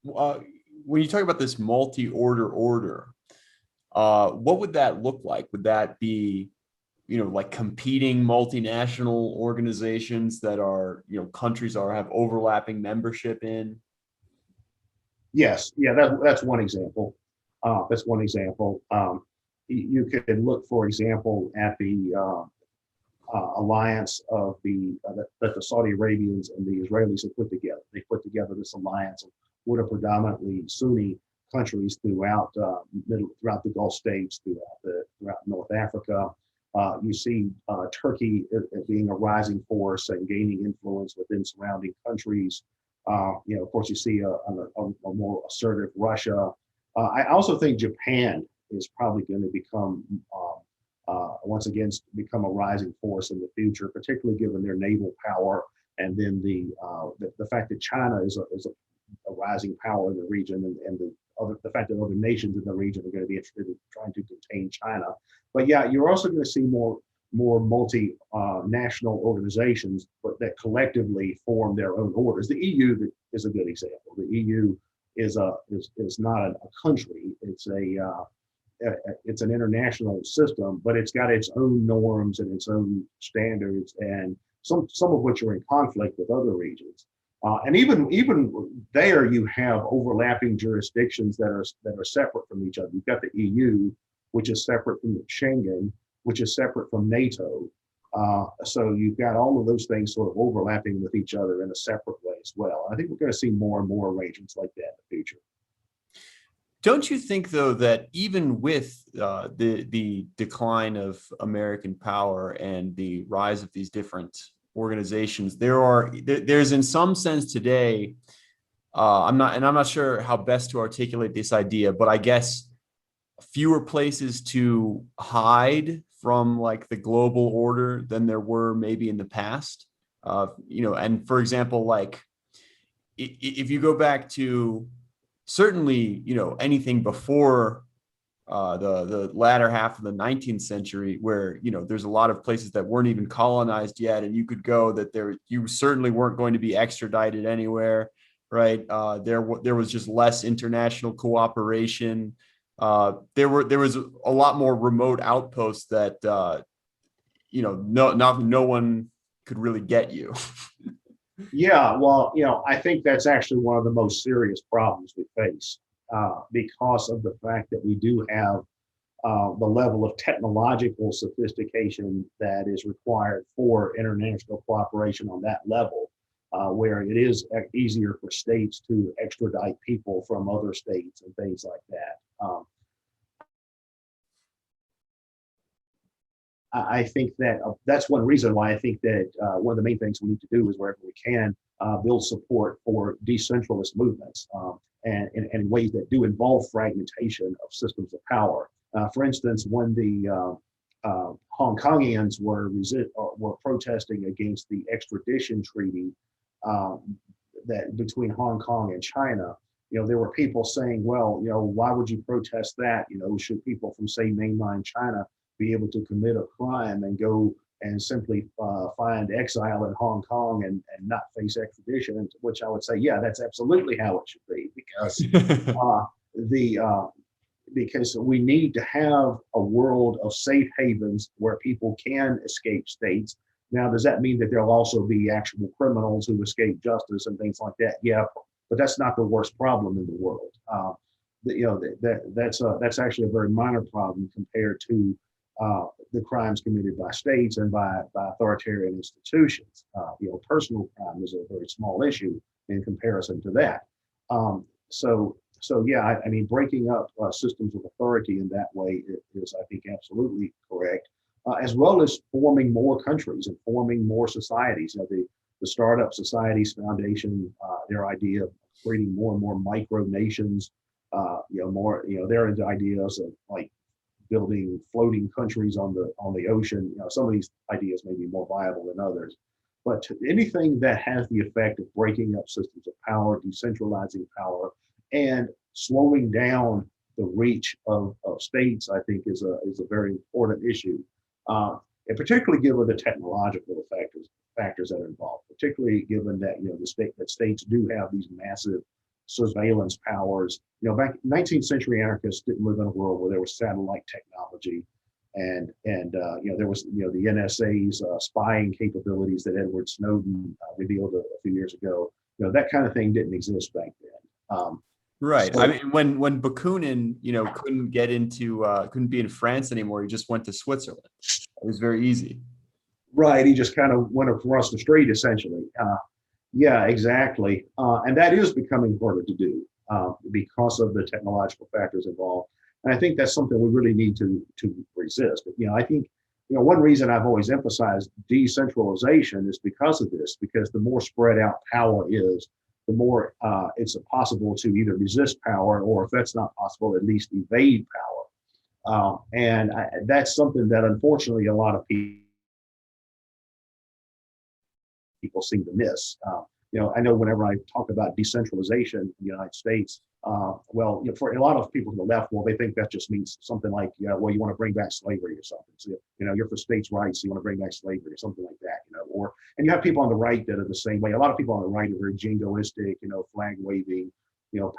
when you talk about this multi-order order, what would that look like? Would that be, like competing multinational organizations that are, countries have overlapping membership in? Yes, yeah, that's one example. That's one example. You could look, for example, at the alliance of that the Saudi Arabians and the Israelis have put together. They put together this alliance of what are predominantly Sunni countries throughout throughout the Gulf states, throughout North Africa. You see Turkey being a rising force and gaining influence within surrounding countries. Of course, you see a more assertive Russia. I also think Japan is probably going to become once again become a rising force in the future, particularly given their naval power, and then the fact that China is a rising power in the region, and the fact that other nations in the region are going to be interested in trying to contain China. But yeah, you're also going to see more multinational organizations, but that collectively form their own orders. The EU is a good example. The EU is not a country. It's an international system, but it's got its own norms and its own standards, and some of which are in conflict with other regions. And even there, you have overlapping jurisdictions that are separate from each other. You've got the EU, which is separate from Schengen, which is separate from NATO. So you've got all of those things sort of overlapping with each other in a separate way as well. I think we're going to see more and more arrangements like that in the future. Don't you think, though, that even with the decline of American power and the rise of these different organizations, there's in some sense today, I'm not sure how best to articulate this idea, but I guess fewer places to hide from like the global order than there were maybe in the past. And for example, like if you go back to certainly, anything before the latter half of the 19th century, where, there's a lot of places that weren't even colonized yet, and you could go that you certainly weren't going to be extradited anywhere, right? There was just less international cooperation. There was a lot more remote outposts that, no one could really get you. Yeah, well, I think that's actually one of the most serious problems we face because of the fact that we do have the level of technological sophistication that is required for international cooperation on that level, where it is easier for states to extradite people from other states and things like that. I think that that's one reason why I think that one of the main things we need to do is wherever we can build support for decentralist movements and in ways that do involve fragmentation of systems of power. For instance, when the Hong Kongians were protesting against the extradition treaty that between Hong Kong and China, there were people saying, well, why would you protest that? Should people from, say, mainland China be able to commit a crime and go and simply find exile in Hong Kong and not face extradition? Which I would say, yeah, that's absolutely how it should be, because because we need to have a world of safe havens where people can escape states. Now, does that mean that there'll also be actual criminals who escape justice and things like that? Yeah, but that's not the worst problem in the world. That's actually a very minor problem compared to the crimes committed by states and by authoritarian institutions. Personal crime is a very small issue in comparison to that. So yeah, I mean, breaking up systems of authority in that way is, I think, absolutely correct, as well as forming more countries and forming more societies. The Startup Societies Foundation, their idea of creating more and more micro nations, their ideas of like building floating countries on the ocean. Some of these ideas may be more viable than others, but anything that has the effect of breaking up systems of power, decentralizing power, and slowing down the reach of states, I think is a very important issue, and particularly given the technological factors that are involved. Particularly given that that states do have these massive surveillance powers. Back 19th century anarchists didn't live in a world where there was satellite technology, and there was the NSA's spying capabilities that Edward Snowden revealed a few years ago. That kind of thing didn't exist back then. Right. So, I mean, when Bakunin, couldn't be in France anymore, he just went to Switzerland. It was very easy. right, he just kind of went across the street essentially. Yeah, exactly. And that is becoming harder to do because of the technological factors involved. And I think that's something we really need to resist. I think one reason I've always emphasized decentralization is because of this, because the more spread out power is, the more it's possible to either resist power, or if that's not possible, at least evade power. And that's something that unfortunately a lot of people seem to miss. I know whenever I talk about decentralization in the United States, for a lot of people to the left, they think that just means something like, you want to bring back slavery or something. So, you're for states' rights, so you want to bring back slavery or something like that, and you have people on the right that are the same way. A lot of people on the right are very jingoistic, flag waving,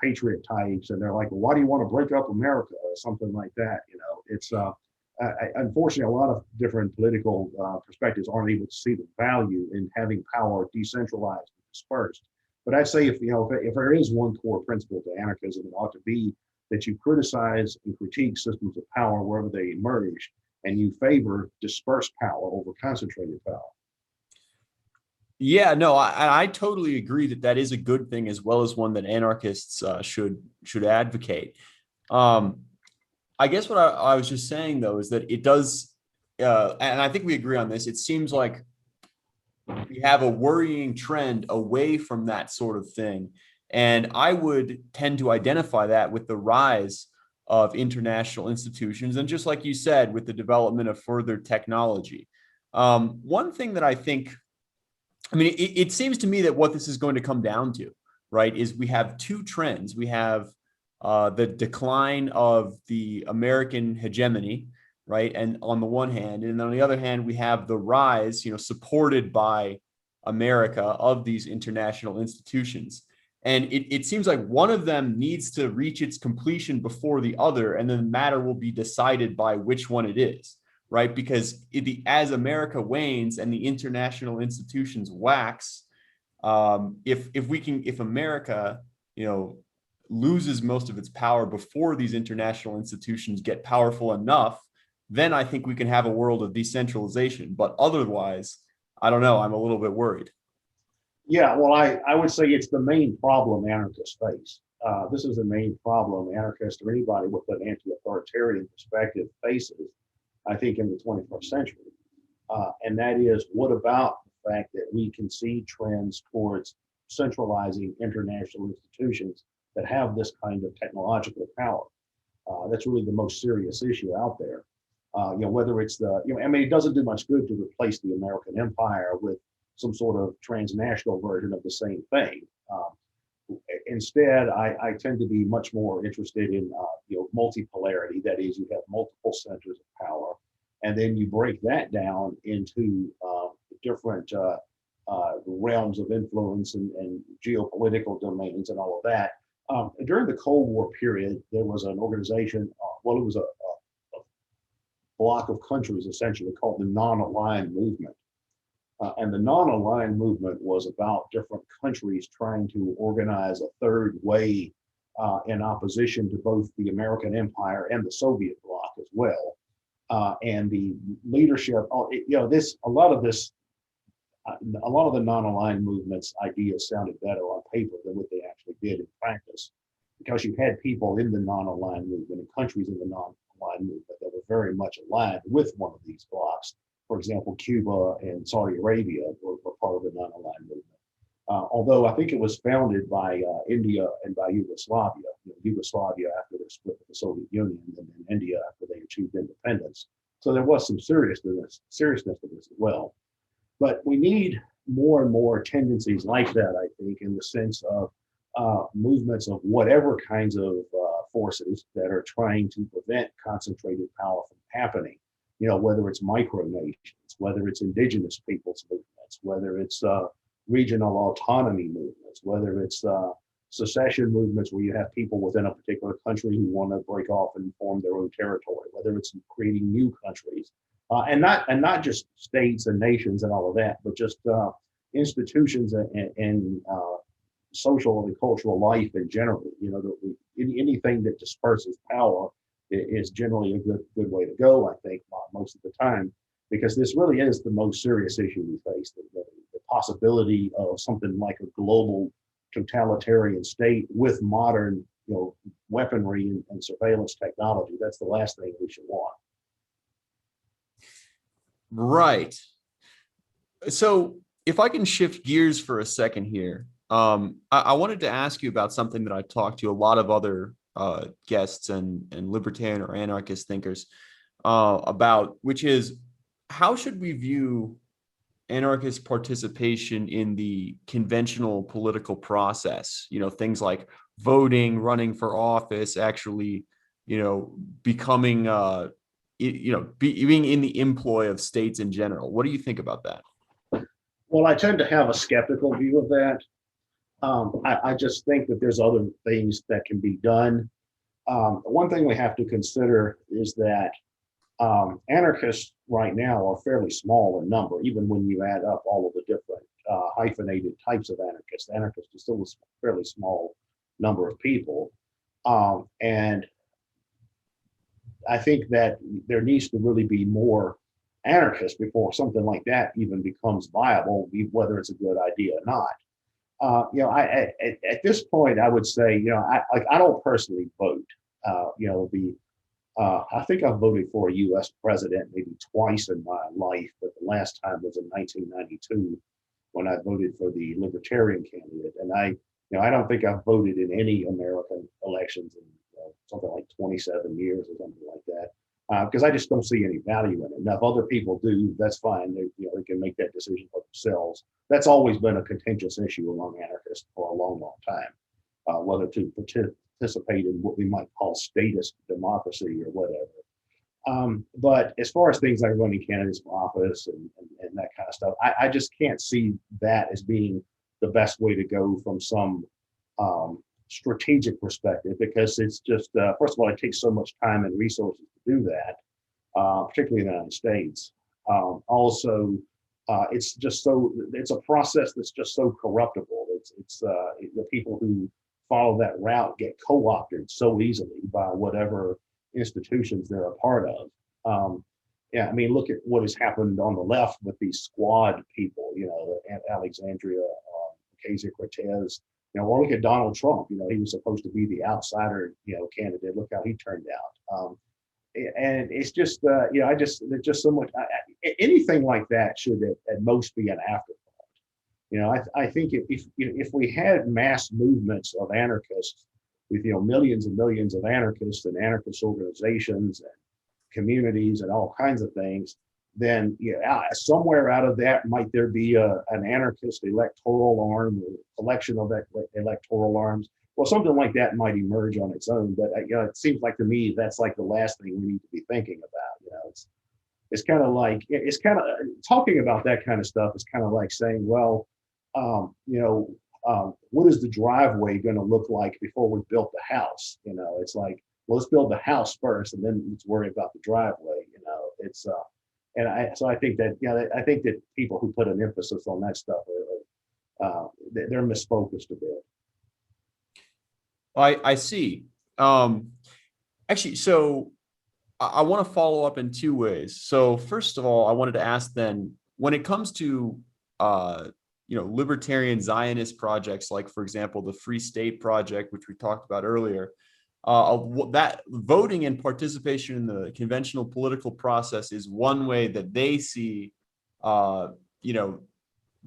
patriot types. And they're like, well, why do you want to break up America or something like that? It's, unfortunately, a lot of different political perspectives aren't able to see the value in having power decentralized and dispersed. But I'd say if there is one core principle to anarchism, it ought to be that you criticize and critique systems of power wherever they emerge, and you favor dispersed power over concentrated power. Yeah, no, I totally agree that is a good thing, as well as one that anarchists should advocate. I guess what I was just saying, though, is that it does, and I think we agree on this, it seems like we have a worrying trend away from that sort of thing. And I would tend to identify that with the rise of international institutions. And just like you said, with the development of further technology. One thing that I think, it seems to me that what this is going to come down to, right, is we have two trends. We have the decline of the American hegemony, right? And on the one hand, and on the other hand, we have the rise, supported by America, of these international institutions. And it seems like one of them needs to reach its completion before the other, and then the matter will be decided by which one it is, right? Because as America wanes and the international institutions wax, if America, loses most of its power before these international institutions get powerful enough, then I think we can have a world of decentralization. But otherwise, I don't know. I'm a little bit worried. Yeah, well, I would say it's the main problem anarchists face. This is the main problem anarchists or anybody with an anti-authoritarian perspective faces, I think, in the 21st century. And that is, what about the fact that we can see trends towards centralizing international institutions that have this kind of technological power? That's really the most serious issue out there. Whether it's it doesn't do much good to replace the American empire with some sort of transnational version of the same thing. Instead, I tend to be much more interested in multipolarity. That is, you have multiple centers of power, and then you break that down into different realms of influence and geopolitical domains and all of that. During the Cold War period, there was an organization it was a block of countries essentially called the non-aligned movement. And the non-aligned movement was about different countries trying to organize a third way in opposition to both the American empire and the Soviet bloc as well. And the leadership, a lot of the non-aligned movements ideas sounded better on paper than what they actually did in practice, because you had people in the non-aligned movement and countries in the non-aligned movement that were very much aligned with one of these blocs. For example, Cuba and Saudi Arabia were part of the non-aligned movement. Although I think it was founded by India and by Yugoslavia. Yugoslavia after their split with the Soviet Union, and then India after they achieved independence. So there was some seriousness to this as well. But we need more and more tendencies like that, I think, in the sense of movements of whatever kinds of forces that are trying to prevent concentrated power from happening. Whether it's micronations, whether it's indigenous peoples movements, whether it's regional autonomy movements, whether it's secession movements where you have people within a particular country who want to break off and form their own territory, whether it's creating new countries, and not just states and nations and all of that, but just institutions and social and cultural life in general. Anything that disperses power is generally a good way to go, I think, most of the time, because this really is the most serious issue we face, the possibility of something like a global totalitarian state with modern weaponry and surveillance technology. That's the last thing we should want. Right. So if I can shift gears for a second here, I wanted to ask you about something that I talked to a lot of other guests and libertarian or anarchist thinkers about, which is, how should we view anarchist participation in the conventional political process? Things like voting, running for office, actually, becoming, being in the employ of states in general. What do you think about that? Well, I tend to have a skeptical view of that. I just think that there's other things that can be done. One thing we have to consider is that anarchists right now are fairly small in number, even when you add up all of the different hyphenated types of anarchists. Anarchists is still a fairly small number of people. And I think that there needs to really be more anarchists before something like that even becomes viable, whether it's a good idea or not. At this point, I would say, I don't personally vote. I think I've voted for a U.S. president maybe twice in my life, but the last time was in 1992 when I voted for the Libertarian candidate. And I don't think I've voted in any American elections in something like 27 years or something like that, because I just don't see any value in it. Now, if other people do, that's fine. They can make that decision for themselves. That's always been a contentious issue among anarchists for a long, long time, whether to participate in what we might call statist democracy or whatever. But as far as things like running candidates for office and that kind of stuff, I just can't see that as being the best way to go from some strategic perspective, because it's just, first of all, it takes so much time and resources to do that, particularly in the United States. Also, it's a process that's just so corruptible. It's the people who follow that route get co-opted so easily by whatever institutions they're a part of. Look at what has happened on the left with these squad people, Alexandria Ocasio-Cortez, or look at Donald Trump. He was supposed to be the outsider, candidate. Look how he turned out. And it's just, there's just so much, anything like that should at most be an afterthought. I think if we had mass movements of anarchists with, millions and millions of anarchists and anarchist organizations and communities and all kinds of things, then somewhere out of that might there be an anarchist electoral arm, or collection of electoral arms. Well, something like that might emerge on its own, but it seems like to me that's like the last thing we need to be thinking about. It's kind of like talking about that kind of stuff is kind of like saying, well, what is the driveway going to look like before we built the house? It's like, let's build the house first, and then let's worry about the driveway. It's and I think that I think that people who put an emphasis on that stuff they're misfocused a bit. I see. Actually, so I want to follow up in two ways. So first of all, I wanted to ask then, when it comes to libertarian Zionist projects, like for example the Free State Project, which we talked about earlier, that voting and participation in the conventional political process is one way that they see,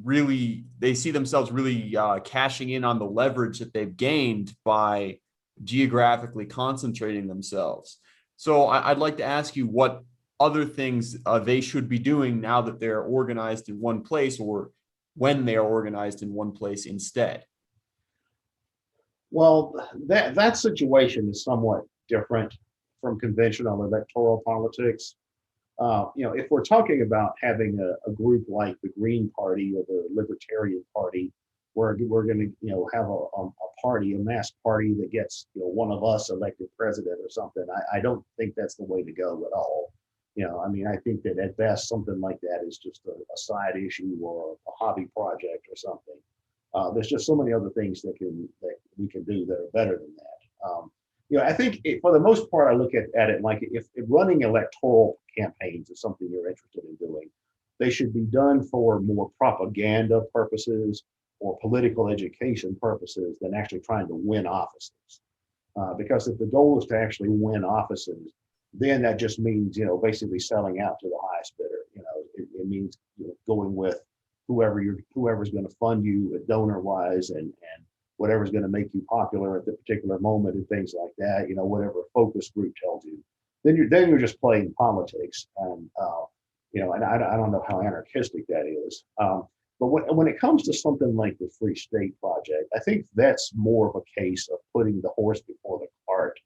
really, they see themselves really cashing in on the leverage that they've gained by geographically concentrating themselves. So I'd like to ask you what other things they should be doing now that they're organized in one place, or when they are organized in one place instead. Well, that situation is somewhat different from conventional electoral politics. If we're talking about having a group like the Green Party or the Libertarian Party, where we're going to have a party, a mass party that gets one of us elected president or something, I don't think that's the way to go at all. I think that at best something like that is just a side issue or a hobby project or something. There's just so many other things that we can do that are better than that. I think for the most part, I look at it like if running electoral campaigns is something you're interested in doing, they should be done for more propaganda purposes or political education purposes than actually trying to win offices. Because if the goal is to actually win offices, then that just means, basically selling out to the highest bidder. It means going with whoever's going to fund you donor wise and whatever's going to make you popular at the particular moment and things like that. Whatever focus group tells you, then you're just playing politics. And I don't know how anarchistic that is. But when it comes to something like the Free State Project, I think that's more of a case of putting the horse before the cart,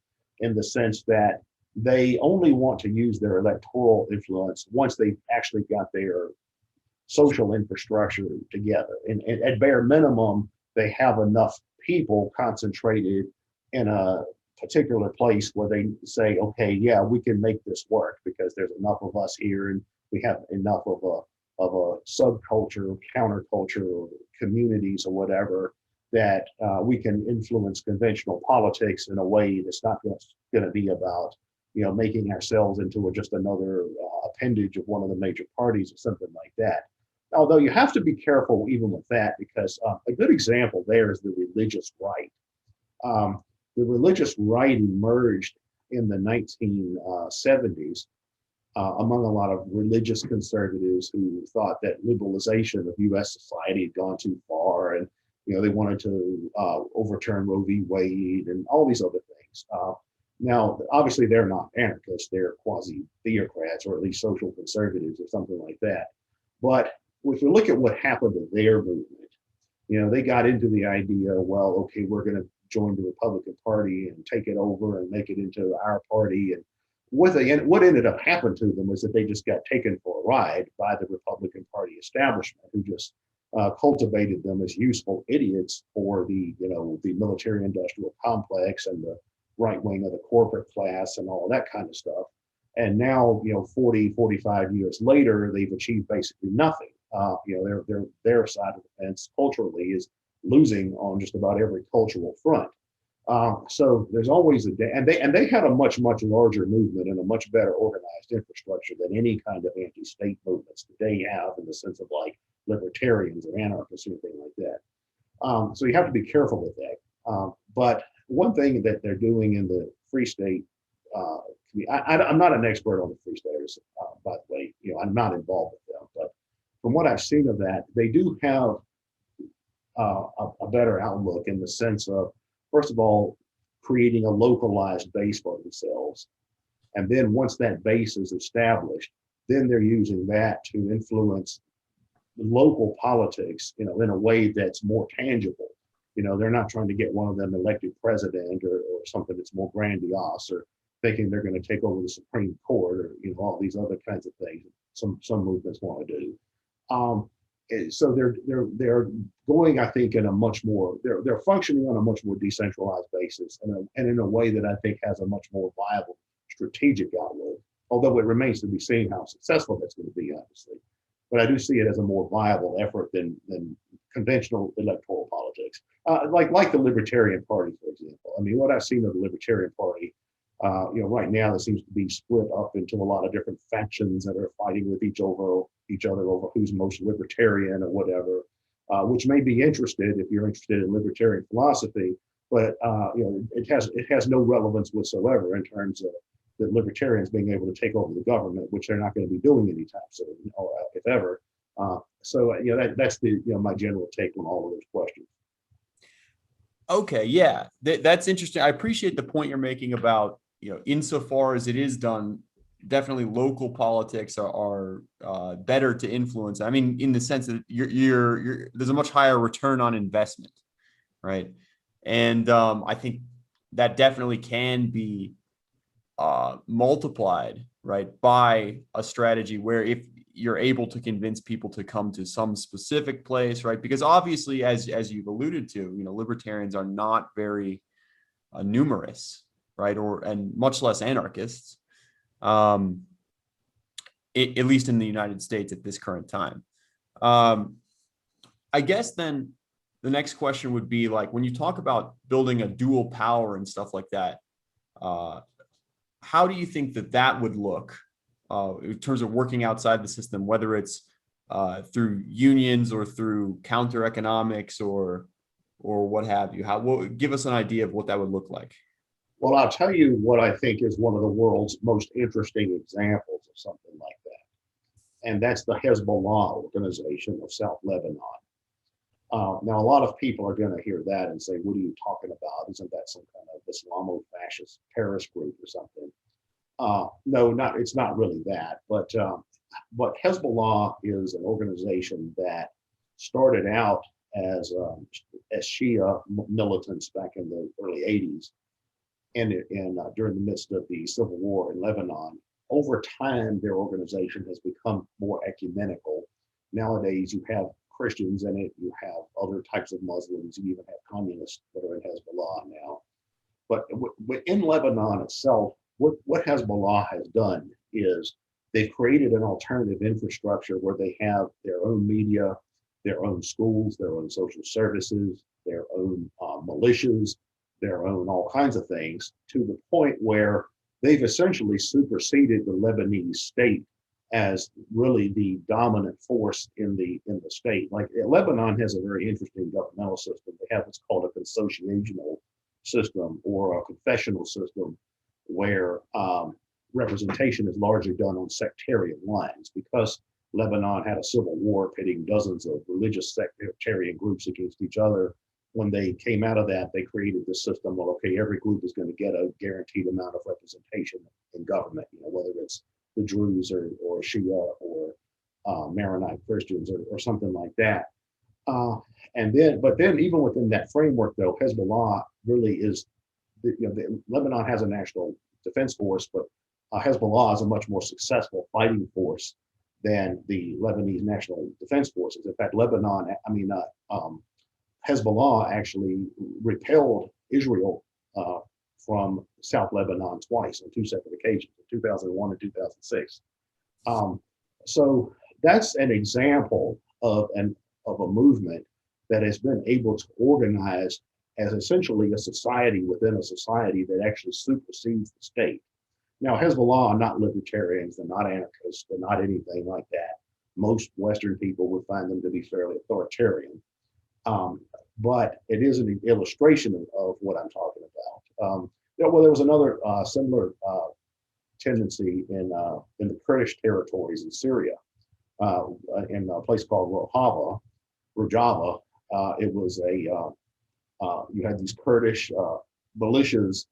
in the sense that they only want to use their electoral influence once they've actually got their social infrastructure together. And at bare minimum, they have enough people concentrated in a particular place where they say, okay, yeah, we can make this work because there's enough of us here and we have enough of a subculture, counterculture, or communities or whatever that we can influence conventional politics in a way that's not going to be about making ourselves into just another appendage of one of the major parties or something like that. Although you have to be careful even with that, because a good example there is the religious right. The religious right emerged in the 1970s among a lot of religious conservatives who thought that liberalization of U.S. society had gone too far, and they wanted to overturn Roe v. Wade and all these other things. Now, obviously, they're not anarchists; they're quasi-theocrats, or at least social conservatives, or something like that. But if you look at what happened to their movement, they got into the idea, well, okay, we're going to join the Republican Party and take it over and make it into our party. And what ended up happening to them was that they just got taken for a ride by the Republican Party establishment, who just cultivated them as useful idiots for the military-industrial complex and the right wing of the corporate class and all that kind of stuff. And now, 40, 45 years later, they've achieved basically nothing. Their side of the fence culturally is losing on just about every cultural front. So there's always and they had a much larger movement and a much better organized infrastructure than any kind of anti-state movements that they have, in the sense of like libertarians or anarchists or anything like that. So you have to be careful with that. But one thing that they're doing in the Free State, I'm not an expert on the Free Staters, by the way. I'm not involved with them, but from what I've seen of that, they do have a better outlook, in the sense of, first of all, creating a localized base for themselves. And then once that base is established, then they're using that to influence local politics, in a way that's more tangible. They're not trying to get one of them elected president or something that's more grandiose, or thinking they're going to take over the Supreme Court, or all these other kinds of things some movements want to do. so they're going, I think, in a much more they're functioning on a much more decentralized basis, and in a way that I think has a much more viable strategic outlook. Although it remains to be seen how successful that's going to be, obviously. But I do see it as a more viable effort than conventional electoral politics, like the Libertarian Party, for example. I mean, what I've seen of the Libertarian Party, right now, there seems to be split up into a lot of different factions that are fighting with each other over who's most libertarian or whatever, which may be interested if you're interested in libertarian philosophy, but it has no relevance whatsoever in terms of the libertarians being able to take over the government, which they're not going to be doing anytime soon, or if ever. That's my general take on all of those questions. Okay, yeah, that's interesting. I appreciate the point you're making about, insofar as it is done, definitely local politics are better to influence. I mean, in the sense that there's a much higher return on investment, right? And I think that definitely can be multiplied, right, by a strategy where if you're able to convince people to come to some specific place, right? Because obviously, as you've alluded to, libertarians are not very numerous, right, and much less anarchists, at least in the United States at this current time. I guess then the next question would be, like, when you talk about building a dual power and stuff like that, how do you think that would look in terms of working outside the system, whether it's through unions or through counter economics or what have you? Give us an idea of what that would look like. Well, I'll tell you what I think is one of the world's most interesting examples of something like that, and that's the Hezbollah organization of South Lebanon. Now, a lot of people are going to hear that and say, what are you talking about? Isn't that some kind of Islamo-fascist terrorist group or something? No, it's not really that. But Hezbollah is an organization that started out as Shia militants back in the early 80s and during the midst of the civil war in Lebanon. Over time, their organization has become more ecumenical. Nowadays, you have Christians in it, you have other types of Muslims, you even have communists that are in Hezbollah now. But in Lebanon itself, what Hezbollah has done is they've created an alternative infrastructure where they have their own media, their own schools, their own social services, their own militias, their own all kinds of things, to the point where they've essentially superseded the Lebanese state as really the dominant force in the state. Like, Lebanon has a very interesting governmental system. They have what's called a consociational system or a confessional system, where representation is largely done on sectarian lines. Because Lebanon had a civil war pitting dozens of religious sectarian groups against each other, when they came out of that, they created this system. Well, okay, every group is going to get a guaranteed amount of representation in government, whether it's the Druze or Shia or Maronite Christians or something like that. But then even within that framework, though, Hezbollah really is, Lebanon has a national defense force, but Hezbollah is a much more successful fighting force than the Lebanese National Defense Forces. In fact, Hezbollah actually repelled Israel from South Lebanon twice on two separate occasions, in 2001 and 2006. So that's an example of a movement that has been able to organize as essentially a society within a society that actually supersedes the state. Now, Hezbollah are not libertarians, they're not anarchists, they're not anything like that. Most Western people would find them to be fairly authoritarian. But it is an illustration of what I'm talking about. There was another similar tendency in the Kurdish territories in Syria, in a place called Rojava. It was you had these Kurdish militias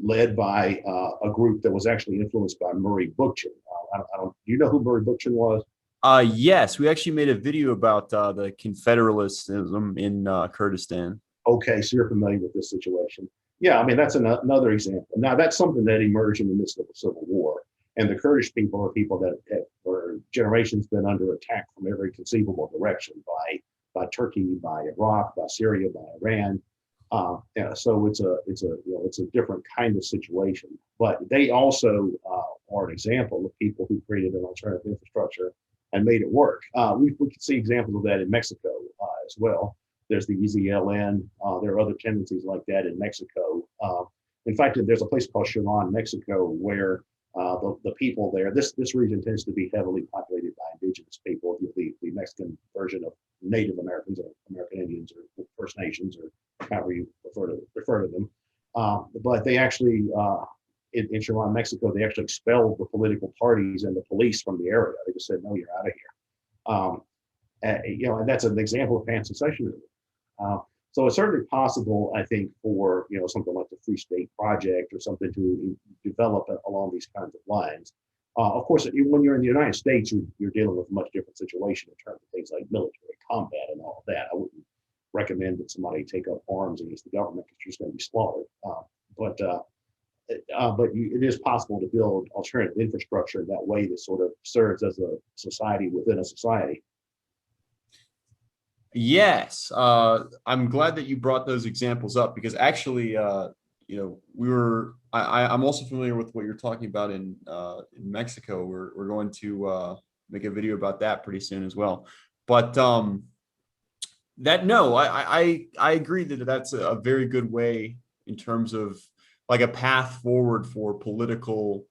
led by a group that was actually influenced by Murray Bookchin. Do you know who Murray Bookchin was? Yes, we actually made a video about the Confederalism in Kurdistan. Okay, so you're familiar with this situation. Yeah, I mean, that's another example. Now, that's something that emerged in the midst of the Civil War. And the Kurdish people are people that for generations been under attack from every conceivable direction by Turkey, by Iraq, by Syria, by Iran. So it's a different kind of situation. But they also are an example of people who created an alternative infrastructure and made it work. We can see examples of that in Mexico as well. There's the EZLN. There are other tendencies like that in Mexico. In fact, there's a place called Chillán, Mexico, where the people there, this region tends to be heavily populated by indigenous people, the Mexican version of Native Americans or American Indians or First Nations or however you refer to them. But they actually, in Chillán, Mexico, they actually expelled the political parties and the police from the area. They just said, no, you're out of here. And that's an example of pan-secessionism. So it's certainly possible, I think, for something like the Free State Project or something to develop along these kinds of lines. Of course, when you're in the United States, you're dealing with a much different situation in terms of things like military combat and all of that. I wouldn't recommend that somebody take up arms against the government because you're just going to be slaughtered. But it is possible to build alternative infrastructure that way that sort of serves as a society within a society. Yes, I'm glad that you brought those examples up because actually, I'm also familiar with what you're talking about in Mexico. We're going to make a video about that pretty soon as well. But I agree that that's a very good way in terms of like a path forward for political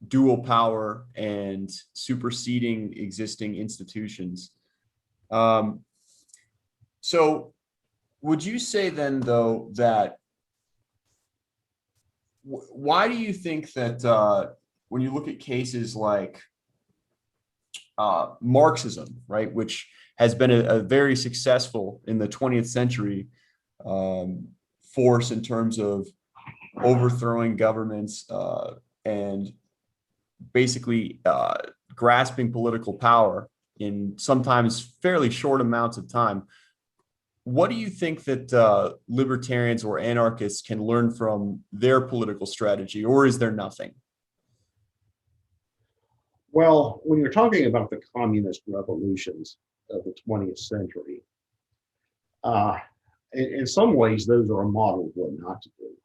dual power and superseding existing institutions. So would you say then, though, that why do you think that when you look at cases like Marxism, right, which has been a very successful in the 20th century force in terms of overthrowing governments and basically grasping political power in sometimes fairly short amounts of time. What do you think that libertarians or anarchists can learn from their political strategy, or is there nothing? Well, when you're talking about the communist revolutions of the 20th century, in some ways, those are a model of what not to do.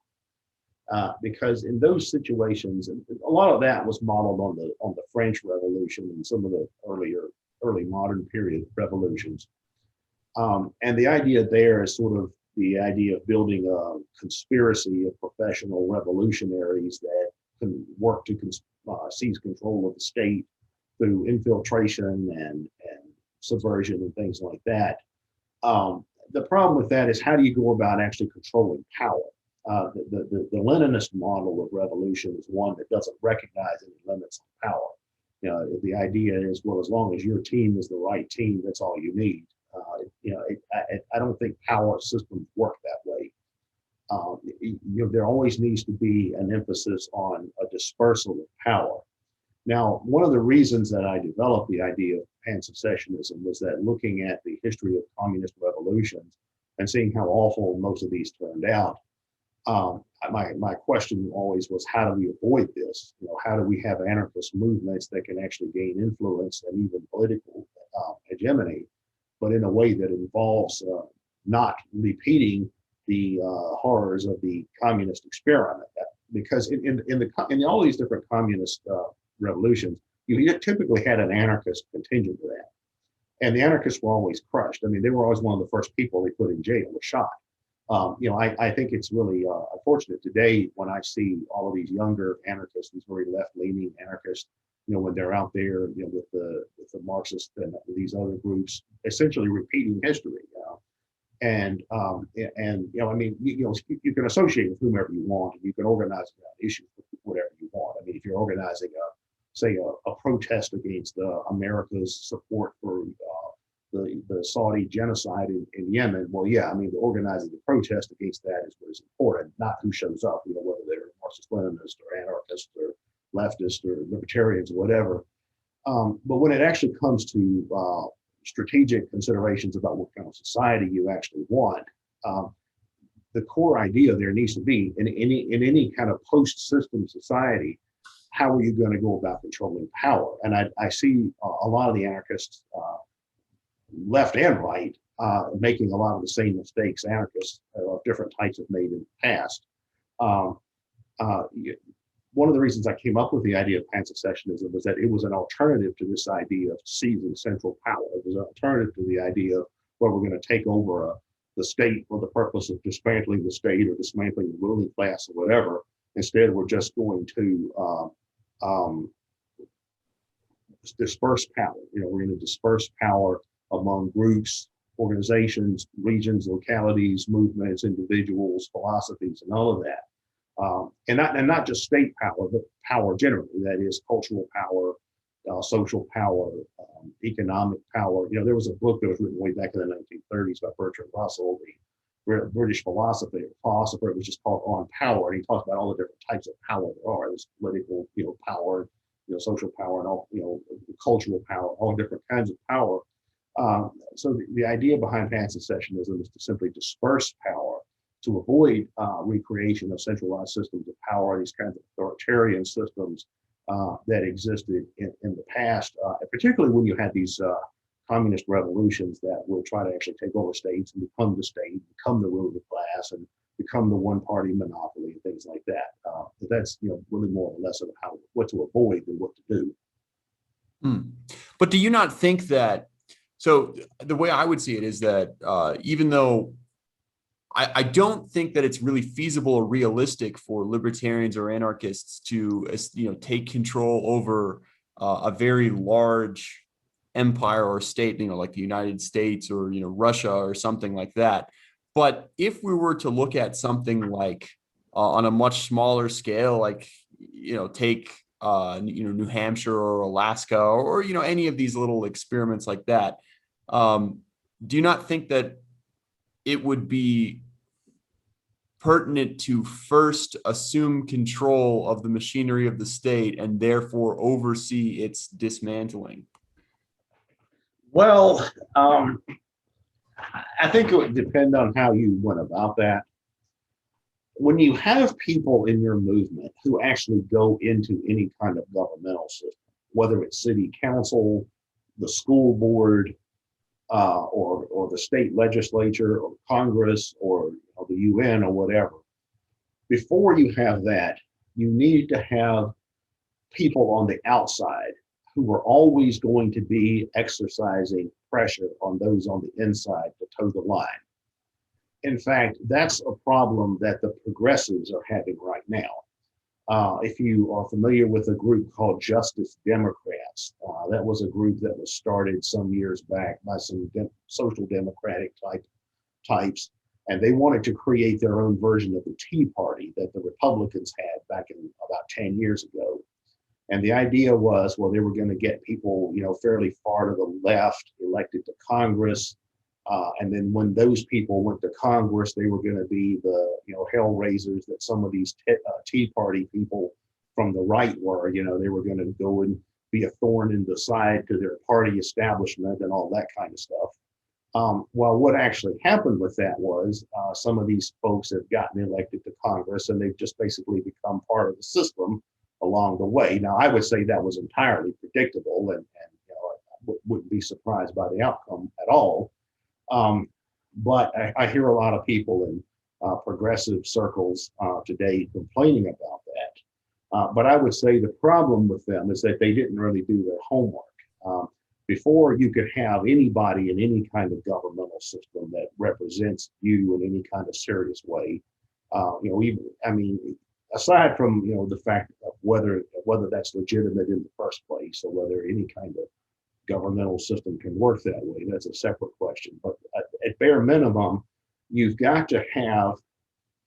Because in those situations, and a lot of that was modeled on the French Revolution and some of the early modern period revolutions. And the idea there is sort of the idea of building a conspiracy of professional revolutionaries that can work to seize control of the state through infiltration and subversion and things like that. The problem with that is how do you go about actually controlling power? The Leninist model of revolution is one that doesn't recognize any limits on power. The idea is, well, as long as your team is the right team, that's all you need. I don't think power systems work that way. There always needs to be an emphasis on a dispersal of power. Now, one of the reasons that I developed the idea of pan-secessionism was that looking at the history of communist revolutions and seeing how awful most of these turned out, my question always was, how do we avoid this? How do we have anarchist movements that can actually gain influence and even political hegemony, but in a way that involves not repeating the horrors of the communist experiment? Because in all these different communist revolutions, you typically had an anarchist contingent to that. And the anarchists were always crushed. I mean, they were always one of the first people they put in jail or shot. I think it's really unfortunate today when I see all of these younger anarchists, these very left-leaning anarchists, when they're out there, with the Marxists and these other groups, essentially repeating history. You can associate with whomever you want, and you can organize around issues with whatever you want. I mean, if you're organizing a protest against America's support for the Saudi genocide in Yemen, well, yeah, I mean, the organizing the protest against that is what is important, not who shows up, whether they're Marxist-Leninist or anarchist or leftist or libertarians or whatever. But when it actually comes to strategic considerations about what kind of society you actually want, the core idea there needs to be in any kind of post-system society, how are you going to go about controlling power? And I see a lot of the anarchists, left and right, making a lot of the same mistakes anarchists of different types have made in the past. Um, One of the reasons I came up with the idea of pan-secessionism was that it was an alternative to this idea of seizing central power. It was an alternative to the idea of where we're going to take over the state for the purpose of dismantling the state or dismantling the ruling class or whatever. Instead, we're just going to disperse power. We're going to disperse power among groups, organizations, regions, localities, movements, individuals, philosophies, and all of that. And not just state power, but power generally. That is cultural power, social power, economic power. There was a book that was written way back in the 1930s by Bertrand Russell, the British philosopher. It was just called On Power, and he talks about all the different types of power there are. There's political, power, social power, and all, cultural power, all different kinds of power. So the idea behind pan-secessionism is to simply disperse power to avoid recreation of centralized systems of power, these kinds of authoritarian systems that existed in the past, particularly when you had these communist revolutions that would try to actually take over states and become the state, become the ruling class, and become the one-party monopoly and things like that. But that's really more or less of what to avoid than what to do. But do you not think that? So the way I would see it is that even though I don't think that it's really feasible or realistic for libertarians or anarchists to, take control over a very large empire or state, like the United States or, Russia or something like that. But if we were to look at something like on a much smaller scale, like, take, New Hampshire or Alaska or, any of these little experiments like that, do you not think that it would be pertinent to first assume control of the machinery of the state and therefore oversee its dismantling? Well, I think it would depend on how you went about that. When you have people in your movement who actually go into any kind of governmental system, whether it's city council, the school board, or the state legislature or Congress or the UN or whatever, before you have that, you need to have people on the outside who are always going to be exercising pressure on those on the inside to toe the line. In fact, that's a problem that the progressives are having right now. If you are familiar with a group called Justice Democrats, that was a group that was started some years back by some social democratic types, and they wanted to create their own version of the Tea Party that the Republicans had back in about 10 years ago. And the idea was, well, they were going to get people, fairly far to the left elected to Congress. And then when those people went to Congress, they were going to be the, hell raisers that some of these Tea Party people from the right were. They were going to go and be a thorn in the side to their party establishment and all that kind of stuff. Well, what actually happened with that was some of these folks have gotten elected to Congress and they've just basically become part of the system along the way. Now, I would say that was entirely predictable and I wouldn't be surprised by the outcome at all. But I hear a lot of people in progressive circles today complaining about that. But I would say the problem with them is that they didn't really do their homework. Before you could have anybody in any kind of governmental system that represents you in any kind of serious way, aside from the fact of whether that's legitimate in the first place or whether any kind of governmental system can work that way, that's a separate question. But at bare minimum, you've got to have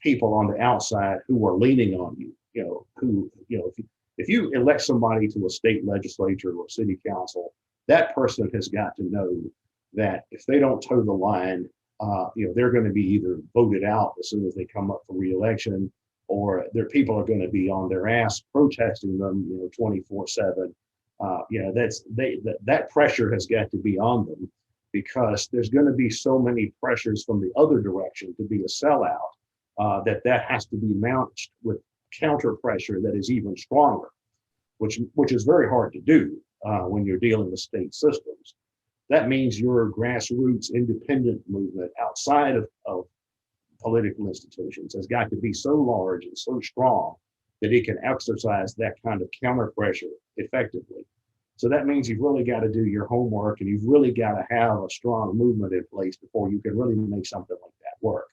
people on the outside who are leaning on you. If you elect somebody to a state legislature or city council, that person has got to know that if they don't toe the line, they're going to be either voted out as soon as they come up for re-election, or their people are going to be on their ass protesting them, 24/7. That pressure has got to be on them because there's going to be so many pressures from the other direction to be a sellout that has to be matched with counter pressure that is even stronger. which is very hard to do when you're dealing with state systems. That means your grassroots independent movement outside of political institutions has got to be so large and so strong that it can exercise that kind of counter pressure effectively. So that means you've really got to do your homework, and you've really got to have a strong movement in place before you can really make something like that work.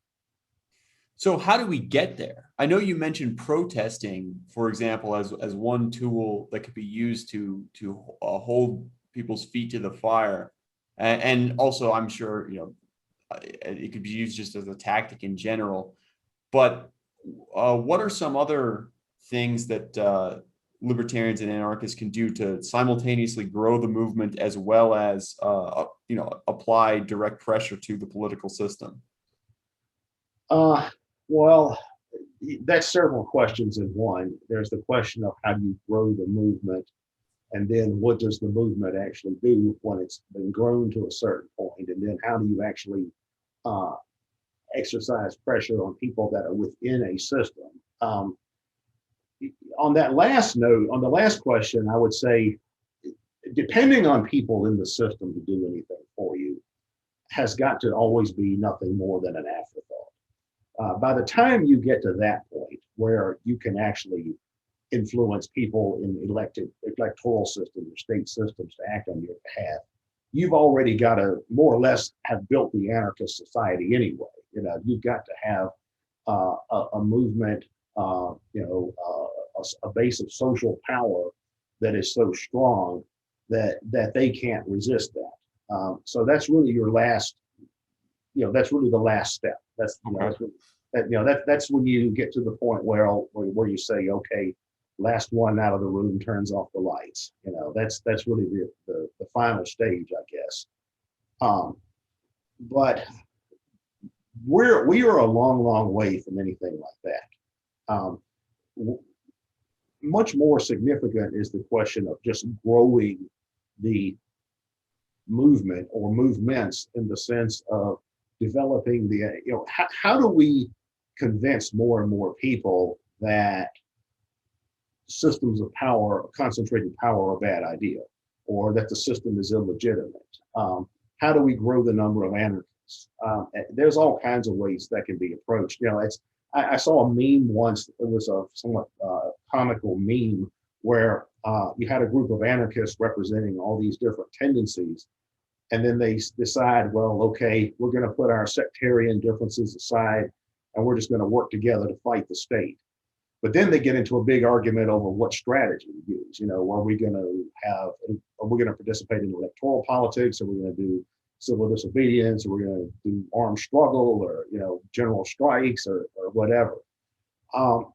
So how do we get there? I know you mentioned protesting, for example, as one tool that could be used to hold people's feet to the fire, and also I'm sure it could be used just as a tactic in general. But what are some other things that libertarians and anarchists can do to simultaneously grow the movement as well as apply direct pressure to the political system? Well, that's several questions in one. There's the question of how do you grow the movement, and then what does the movement actually do when it's been grown to a certain point, and then how do you actually exercise pressure on people that are within a system. On that last note, on the last question, I would say, depending on people in the system to do anything for you has got to always be nothing more than an afterthought. By the time you get to that point where you can actually influence people in electoral systems or state systems to act on your behalf, you've already got to more or less have built the anarchist society anyway. You've got to have a movement, a base of social power that is so strong that they can't resist that. So that's really your last, that's really the last step. That's that's when you get to the point where you say, okay, last one out of the room turns off the lights. That's really the final stage, I guess. But we are a long way from anything like that. Much more significant is the question of just growing the movement or movements in the sense of developing how do we convince more and more people that systems of power, concentrated power, are a bad idea, or that the system is illegitimate? How do we grow the number of anarchists? There's all kinds of ways that can be approached. I saw a meme once. It was a somewhat comical meme where you had a group of anarchists representing all these different tendencies, and then they decide, well, okay, we're going to put our sectarian differences aside, and we're just going to work together to fight the state. But then they get into a big argument over what strategy to use. Are we going to participate in electoral politics? Are we going to do civil disobedience? Are we going to do armed struggle, or general strikes, or whatever?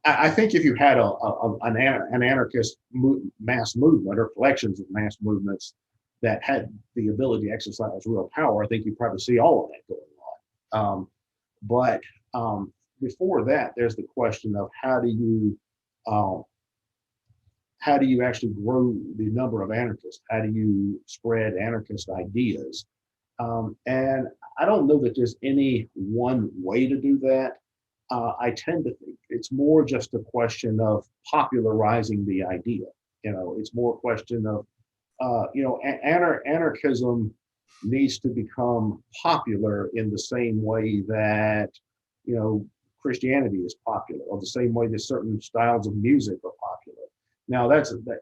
I think if you had an anarchist mass movement, or collections of mass movements that had the ability to exercise real power, I think you probably see all of that going on. But before that, there's the question of how do you actually grow the number of anarchists? How do you spread anarchist ideas? And I don't know that there's any one way to do that. I tend to think it's more just a question of popularizing the idea. It's more a question of, anarchism needs to become popular in the same way that, Christianity is popular, or the same way that certain styles of music are popular. Now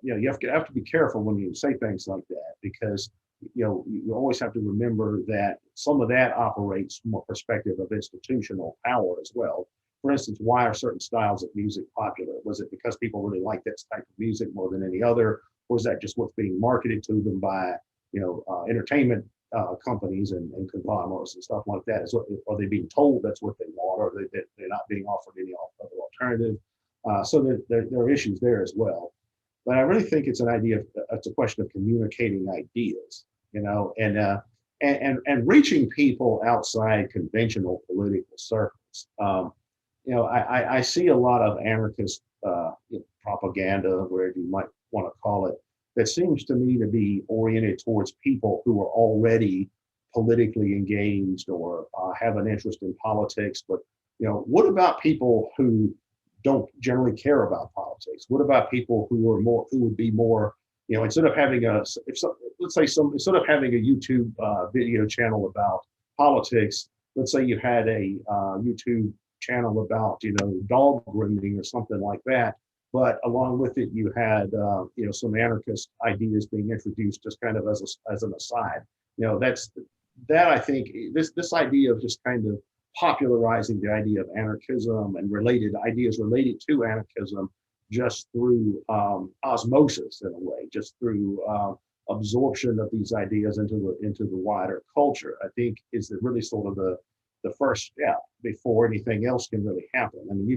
you have to be careful when you say things like that, because you always have to remember that some of that operates from a perspective of institutional power as well. For instance, why are certain styles of music popular? Was it because people really like that type of music more than any other, or is that just what's being marketed to them by entertainment companies and conglomerates and stuff like that? Are they being told that's what they want, or they're not being offered any other alternative? So there are issues there as well. But I really think it's it's a question of communicating ideas, and reaching people outside conventional political circles. I see a lot of anarchist propaganda, wherever you might want to call it, that seems to me to be oriented towards people who are already politically engaged or have an interest in politics. But what about people who don't generally care about politics? What about people who would be more, instead of having instead of having a YouTube video channel about politics, let's say you had a YouTube channel about, dog grooming or something like that, but along with it, you had, some anarchist ideas being introduced just kind of as an aside. I think this idea of just kind of popularizing the idea of anarchism and related ideas related to anarchism just through osmosis in a way, just through absorption of these ideas into the wider culture, I think is really sort of the first step before anything else can really happen. I mean,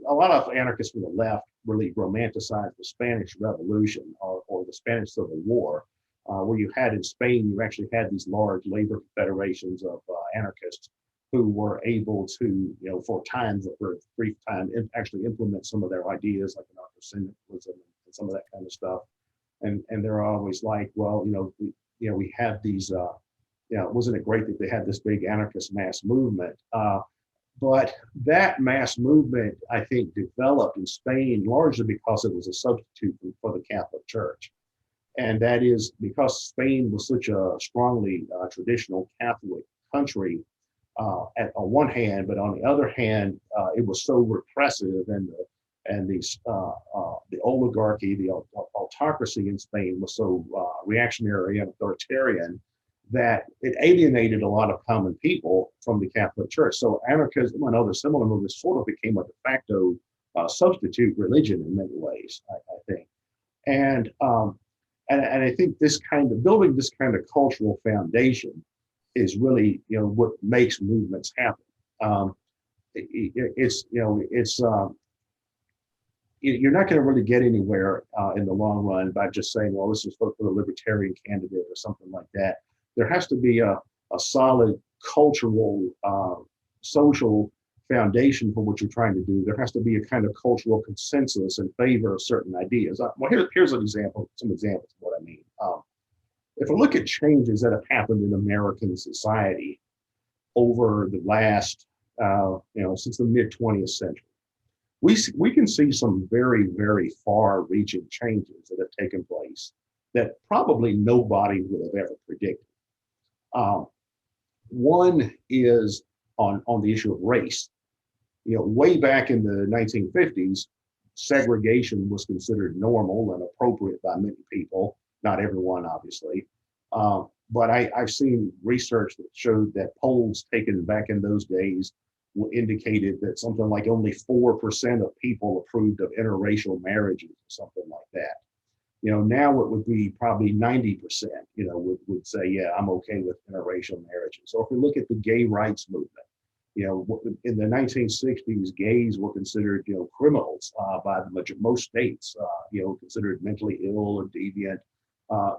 a lot of anarchists from the left really romanticize the Spanish Revolution or the Spanish Civil War, where you had in Spain, you actually had these large labor confederations of anarchists who were able to, for a brief time, actually implement some of their ideas like anarcho-syndicalism and some of that kind of stuff. And they're always like, well, we have these, wasn't it great that they had this big anarchist mass movement? But that mass movement, I think, developed in Spain largely because it was a substitute for the Catholic Church. And that is because Spain was such a strongly traditional Catholic country on one hand, but on the other hand, it was so repressive, and the oligarchy, the autocracy in Spain was so reactionary and authoritarian that it alienated a lot of common people from the Catholic Church. So anarchism and other similar movements sort of became a de facto substitute religion in many ways, I think. And I think building this kind of cultural foundation is really, what makes movements happen. You're not going to really get anywhere in the long run by just saying, well, this is vote for the Libertarian candidate or something like that. There has to be a solid cultural, social foundation for what you're trying to do. There has to be a kind of cultural consensus in favor of certain ideas. Well, here's some examples of what I mean. If we look at changes that have happened in American society over the last, since the mid 20th century, we can see some very, very far-reaching changes that have taken place that probably nobody would have ever predicted. One is on the issue of race. Way back in the 1950s, segregation was considered normal and appropriate by many people, not everyone, obviously. But I've seen research that showed that polls taken back in those days indicated that something like only 4% of people approved of interracial marriages or something like that. Now it would be probably 90%, would say, yeah, I'm okay with interracial marriages. So if we look at the gay rights movement, in the 1960s, gays were considered, criminals by most states, considered mentally ill or deviant.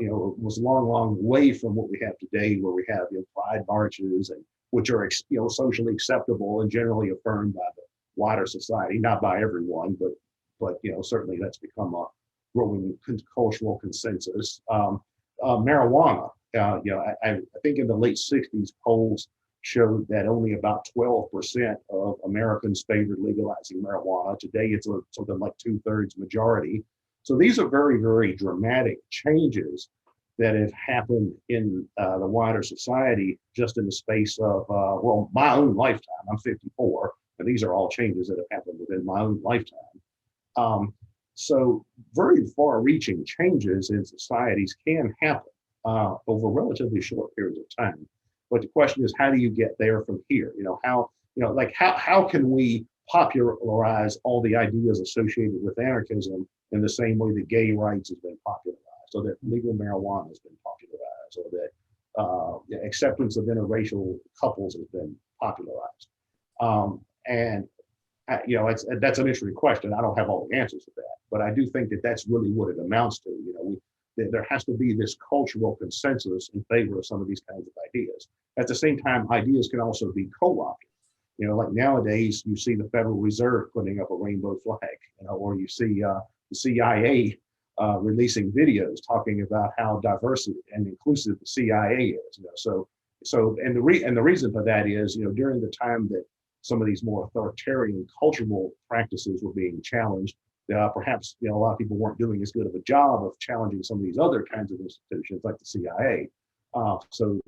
It was a long, long way from what we have today, where we have pride marches, and which are socially acceptable and generally affirmed by the wider society, not by everyone, but certainly that's become a growing cultural consensus. Marijuana, I think in the late 60s, polls showed that only about 12% of Americans favored legalizing marijuana. Today, it's something like 2/3 majority. So these are very, very dramatic changes that have happened in the wider society just in the space of, my own lifetime. I'm 54, and these are all changes that have happened within my own lifetime. So very far-reaching changes in societies can happen over relatively short periods of time. But the question is, how do you get there from here? How can we popularize all the ideas associated with anarchism in the same way that gay rights has been popularized, or that legal marijuana has been popularized, or that the acceptance of interracial couples has been popularized? That's an interesting question. I don't have all the answers to that, but I do think that that's really what it amounts to. There has to be this cultural consensus in favor of some of these kinds of ideas. At the same time, ideas can also be co-opted. Like nowadays, you see the Federal Reserve putting up a rainbow flag, or you see the CIA releasing videos talking about how diverse and inclusive the CIA is. And the reason for that is, during the time that some of these more authoritarian cultural practices were being challenged. Perhaps a lot of people weren't doing as good of a job of challenging some of these other kinds of institutions like the CIA. So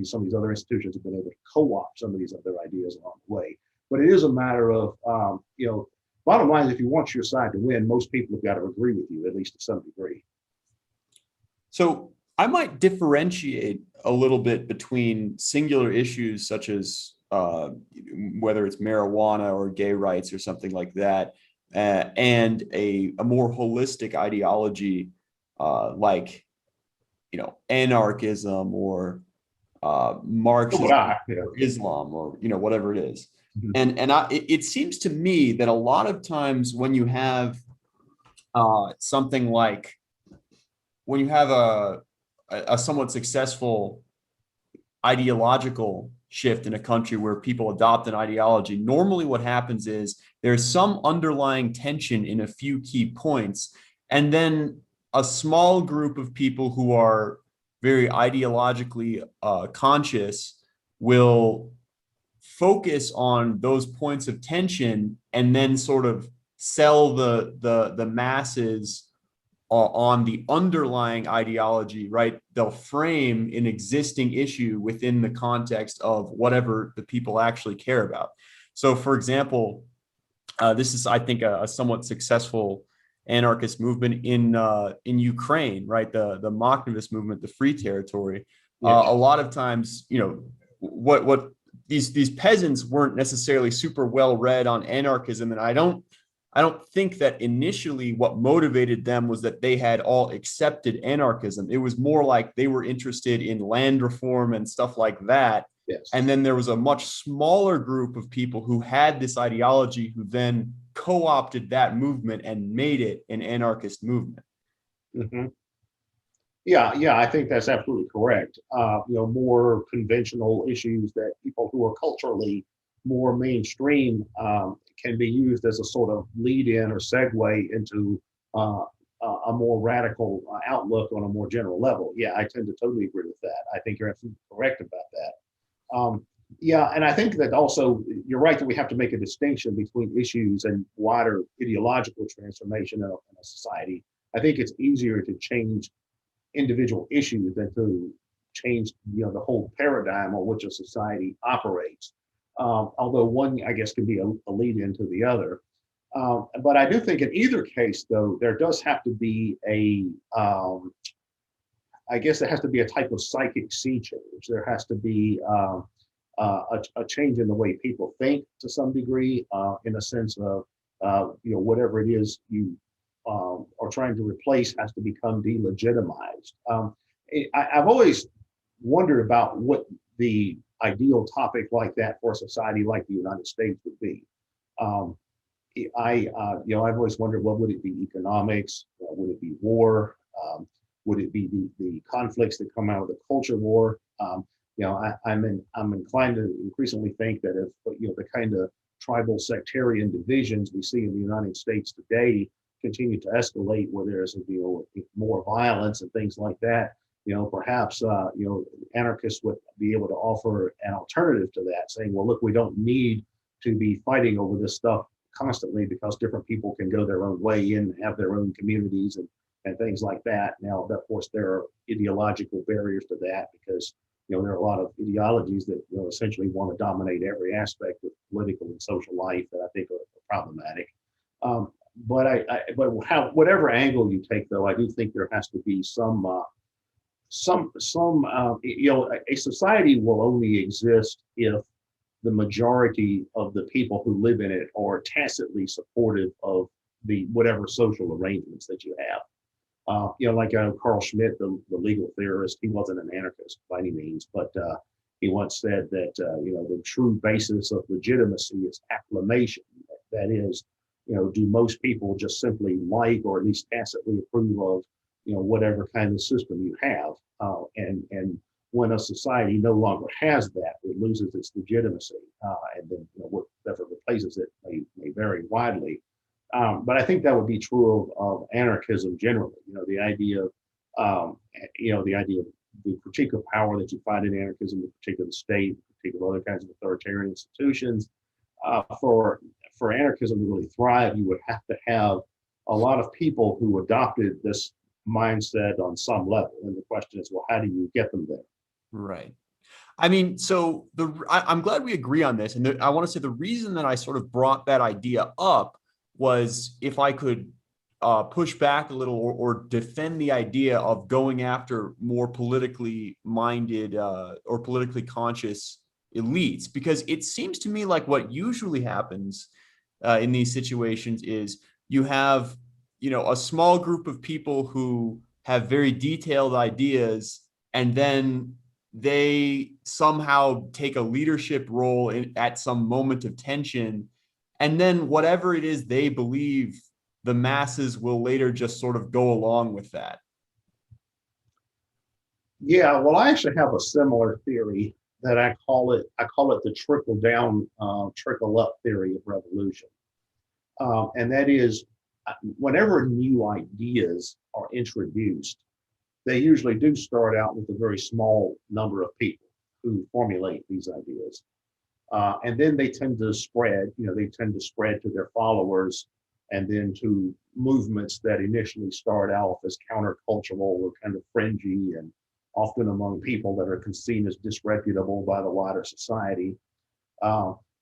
some of these other institutions have been able to co-opt some of these other ideas along the way. But it is a matter of bottom line is, if you want your side to win, most people have got to agree with you, at least to some degree. So I might differentiate a little bit between singular issues such as whether it's marijuana or gay rights or something like that, and a more holistic ideology like anarchism or Marxism or Islam or whatever it is. Mm-hmm. And it seems to me that a lot of times when you have something like when you have a somewhat successful ideological shift in a country where people adopt an ideology, normally what happens is there's some underlying tension in a few key points, and then a small group of people who are very ideologically conscious will focus on those points of tension and then sort of sell the masses on the underlying ideology, right? They'll frame an existing issue within the context of whatever the people actually care about. So, for example, this is, I think, a somewhat successful anarchist movement in Ukraine, right? The Makhnevist movement, the Free Territory. Yeah. A lot of times, what these peasants weren't necessarily super well read on anarchism, and I don't think that initially what motivated them was that they had all accepted anarchism. It was more like they were interested in land reform and stuff like that. Yes. And then there was a much smaller group of people who had this ideology who then co-opted that movement and made it an anarchist movement. Mm-hmm. Yeah, I think that's absolutely correct. More conventional issues that people who are culturally more mainstream can be used as a sort of lead-in or segue into a more radical outlook on a more general level. Yeah, I tend to totally agree with that. I think you're absolutely correct about that. And I think that also you're right that we have to make a distinction between issues and wider ideological transformation in a society. I think it's easier to change individual issues than to change the whole paradigm on which a society operates. Although one, I guess, can be a lead into the other. But I do think in either case, though, there does have to be I guess there has to be a type of psychic sea change. There has to be a change in the way people think to some degree, in a sense of, whatever it is you are trying to replace has to become delegitimized. I've always wondered about what the ideal topic like that for a society like the United States would be. I've always wondered, what would it be? Economics? Would it be war? Would it be the conflicts that come out of the culture war? I'm inclined to increasingly think that if the kind of tribal sectarian divisions we see in the United States today continue to escalate, where there's more violence and things like that, perhaps anarchists would be able to offer an alternative to that, saying, well, look, we don't need to be fighting over this stuff constantly because different people can go their own way and have their own communities and things like that. Now, of course, there are ideological barriers to that because there are a lot of ideologies that essentially want to dominate every aspect of political and social life that I think are problematic. But whatever angle you take, though, I do think there has to be a society will only exist if the majority of the people who live in it are tacitly supportive of the whatever social arrangements that you have. Like Carl Schmitt, the legal theorist, he wasn't an anarchist by any means, but he once said that the true basis of legitimacy is acclamation. That is, do most people just simply like or at least tacitly approve of whatever kind of system you have, and when a society no longer has that, it loses its legitimacy, and then whatever replaces it may vary widely. But I think that would be true of anarchism generally. The idea of the particular power that you find in anarchism, the particular state, particular other kinds of authoritarian institutions, for anarchism to really thrive, you would have to have a lot of people who adopted this mindset on some level. And the question is, well, how do you get them there? Right. I mean, so I'm glad we agree on this. And I want to say the reason that I sort of brought that idea up was if I could push back a little or defend the idea of going after more politically minded or politically conscious elites, because it seems to me like what usually happens in these situations is you have, a small group of people who have very detailed ideas, and then they somehow take a leadership role at some moment of tension. And then whatever it is they believe, the masses will later just sort of go along with that. Yeah, well, I actually have a similar theory that I call it the trickle down, trickle up theory of revolution. And that is, whenever new ideas are introduced, they usually do start out with a very small number of people who formulate these ideas. And then they tend to spread, to their followers and then to movements that initially start out as countercultural or kind of fringy and often among people that are seen as disreputable by the wider society.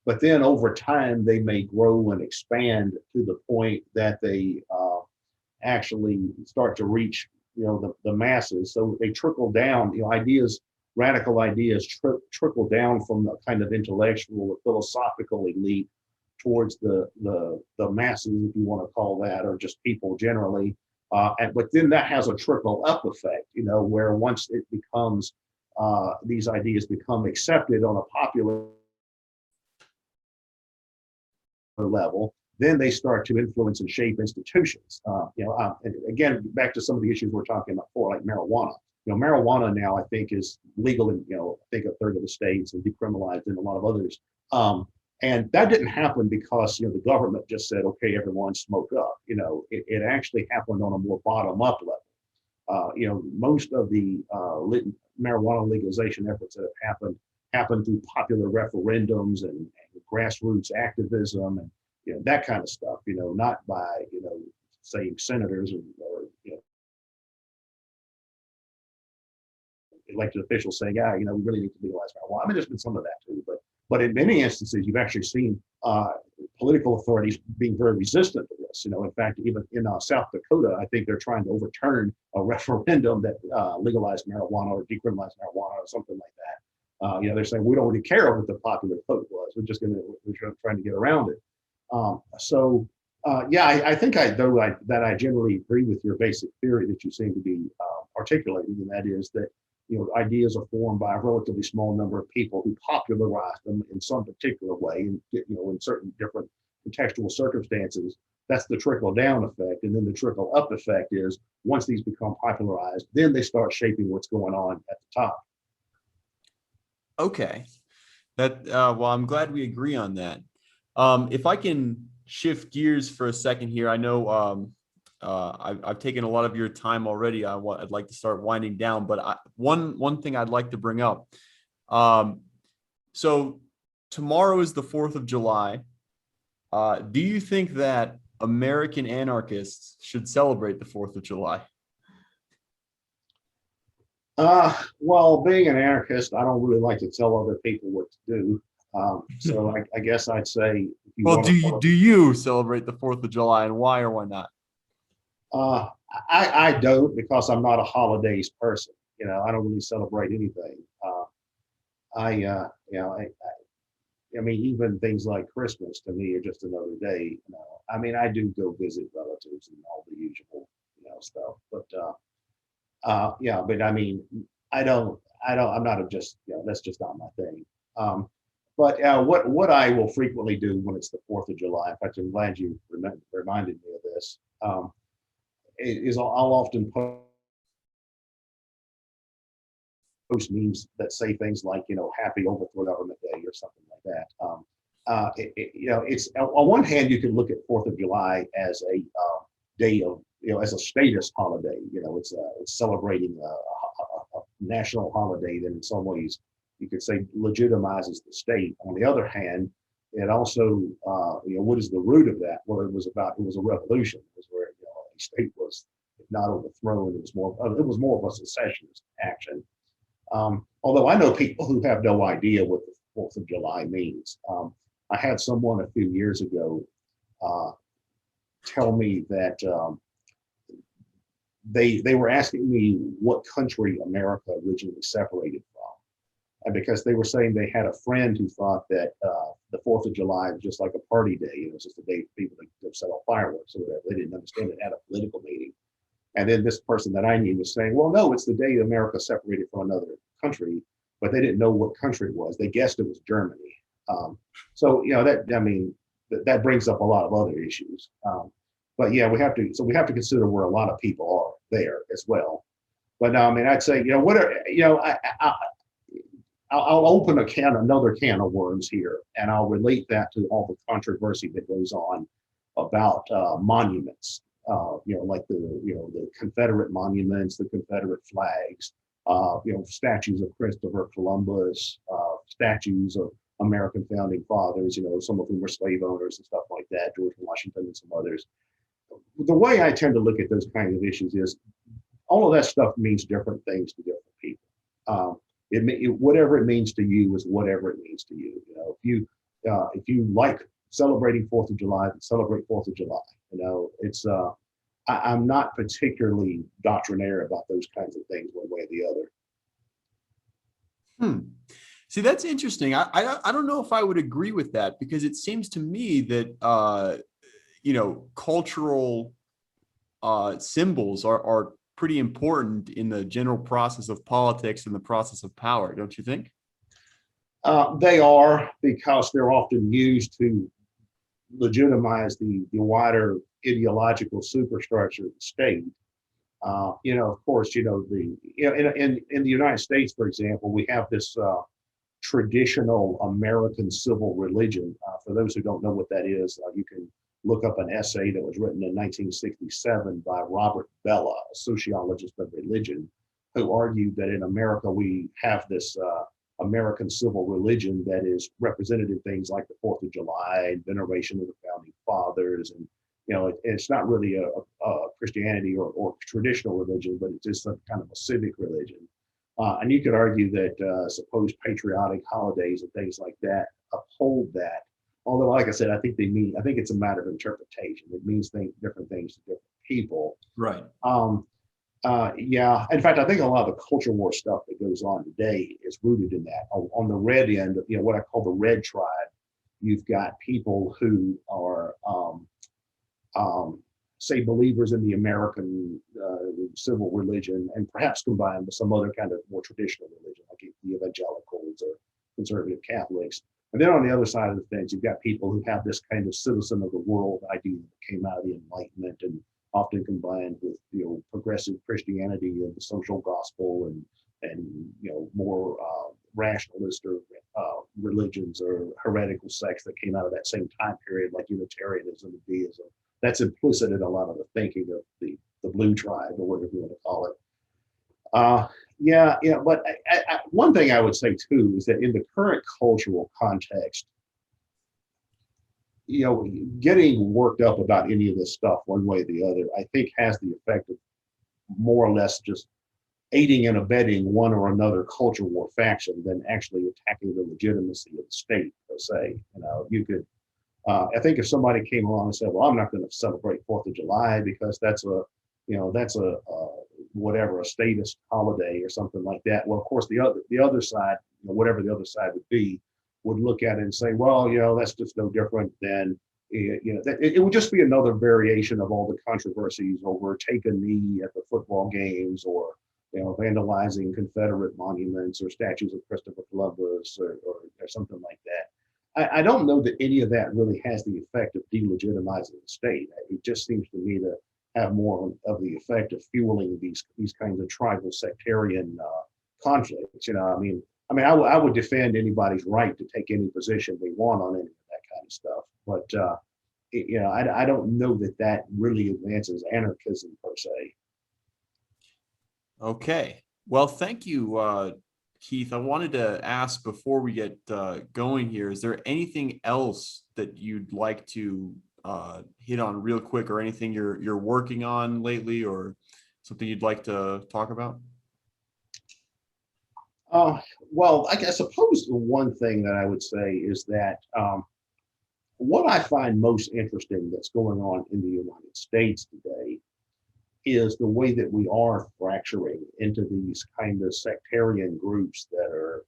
But then over time, they may grow and expand to the point that they actually start to reach, the masses. So they trickle down, ideas, radical ideas trickle down from the kind of intellectual or philosophical elite towards the masses, if you want to call that, or just people generally. But then that has a trickle up effect, where once it becomes, these ideas become accepted on a popular level, then they start to influence and shape institutions. And again, back to some of the issues we're talking about before, like marijuana. Marijuana now I think is legal in, I think a third of the states and decriminalized in a lot of others. And that didn't happen because, the government just said, okay, everyone smoke up. It actually happened on a more bottom up level. Most of the marijuana legalization efforts that have happened through popular referendums and grassroots activism and that kind of stuff. Not by say senators or elected officials saying, we really need to legalize marijuana. I mean, there's been some of that too, but in many instances, you've actually seen political authorities being very resistant to this. In fact, even in South Dakota, I think they're trying to overturn a referendum that legalized marijuana or decriminalized marijuana or something like that. They're saying we don't really care what the popular vote was. We're trying to get around it. I think I generally agree with your basic theory that you seem to be articulating, and that is that ideas are formed by a relatively small number of people who popularize them in some particular way, and in certain different contextual circumstances. That's the trickle down effect, and then the trickle up effect is once these become popularized, then they start shaping what's going on at the top. Okay, well, I'm glad we agree on that. If I can shift gears for a second here, I know I've taken a lot of your time already. I'd like to start winding down, but one thing I'd like to bring up. So tomorrow is the 4th of July. Do you think that American anarchists should celebrate the 4th of July? Well, being an anarchist, I don't really like to tell other people what to do. So I guess I'd say, well, do you celebrate the 4th of July, and why or why not? I don't, because I'm not a holidays person. I don't really celebrate anything. I mean, even things like Christmas to me are just another day. I mean, I do go visit relatives and all the usual, stuff. But but I mean, I'm not that's just not my thing. But what I will frequently do when it's the 4th of July, in fact, I'm glad you reminded me of this, is I'll often post memes that say things like, happy overthrow government day or something like that. It's on one hand, you can look at 4th of July as a day of, as a status holiday. It's celebrating a national holiday that in some ways you could say legitimizes the state. On the other hand, It also, what is the root of that? Well, it was a revolution. It was where a state was not overthrown. It was more of a secessionist action. Although I know people who have no idea what the 4th of July means. I had someone a few years ago tell me that they were asking me what country America originally separated from. And because they were saying they had a friend who thought that the 4th of July was just like a party day. It was just a day for people to set off fireworks or whatever. They didn't understand it had a political meaning. And then this person that I knew was saying, well, no, it's the day America separated from another country, but they didn't know what country it was. They guessed it was Germany. That brings up a lot of other issues. But yeah, we have to consider where a lot of people are there as well. But I'd say, I'll open another can of worms here, and I'll relate that to all the controversy that goes on about monuments. Like the Confederate monuments, the Confederate flags, statues of Christopher Columbus, statues of American founding fathers, some of whom were slave owners and stuff like that, George Washington and some others. The way I tend to look at those kinds of issues is all of that stuff means different things to different people. Whatever it means to you is whatever it means to you. If you like celebrating 4th of July, then celebrate 4th of July. I'm not particularly doctrinaire about those kinds of things one way or the other. See, that's interesting. I don't know if I would agree with that, because it seems to me that cultural symbols are pretty important in the general process of politics and the process of power, don't you think? They are, because they're often used to legitimize the wider ideological superstructure of the state. Of course, in the United States, for example, we have this traditional American civil religion. For those who don't know what that is, you can look up an essay that was written in 1967 by Robert Bellah, a sociologist of religion, who argued that in America we have this American civil religion that is represented in things like the 4th of July, veneration of the founding fathers, and it's not really a Christianity or traditional religion, but it's just some kind of a civic religion. And you could argue that supposed patriotic holidays and things like that uphold that. Although, like I said, I think it's a matter of interpretation. It means different things to different people. Right. Yeah. In fact, I think a lot of the culture war stuff that goes on today is rooted in that. On the red end, what I call the red tribe, you've got people who are, say, believers in the American civil religion, and perhaps combined with some other kind of more traditional religion, like the evangelicals or conservative Catholics. And then on the other side of the fence, you've got people who have this kind of citizen of the world idea that came out of the Enlightenment and often combined with progressive Christianity and the social gospel and more rationalist or religions or heretical sects that came out of that same time period, like Unitarianism and deism. That's implicit in a lot of the thinking of the blue tribe, or whatever you want to call it. But one thing I would say too is that in the current cultural context, getting worked up about any of this stuff one way or the other, I think has the effect of more or less just aiding and abetting one or another culture war faction than actually attacking the legitimacy of the state per se. You could, I think if somebody came along and said, well, I'm not going to celebrate 4th of July because that's a statist holiday or something like that. Well, of course, the other side, whatever the other side would be, would look at it and say, well, that's just no different than, it would just be another variation of all the controversies over take a knee at the football games, or, vandalizing Confederate monuments or statues of Christopher Columbus or something like that. I don't know that any of that really has the effect of delegitimizing the state. It just seems to me to have more of the effect of fueling these kinds of tribal sectarian conflicts. I would defend anybody's right to take any position they want on any of that kind of stuff, but I don't know that really advances anarchism per se. Okay. Well, thank you, Keith, I wanted to ask before we get going here, is there anything else that you'd like to hit on real quick, or anything you're working on lately, or something you'd like to talk about? Well, I suppose the one thing that I would say is that what I find most interesting that's going on in the United States today is the way that we are fracturing into these kind of sectarian groups that are,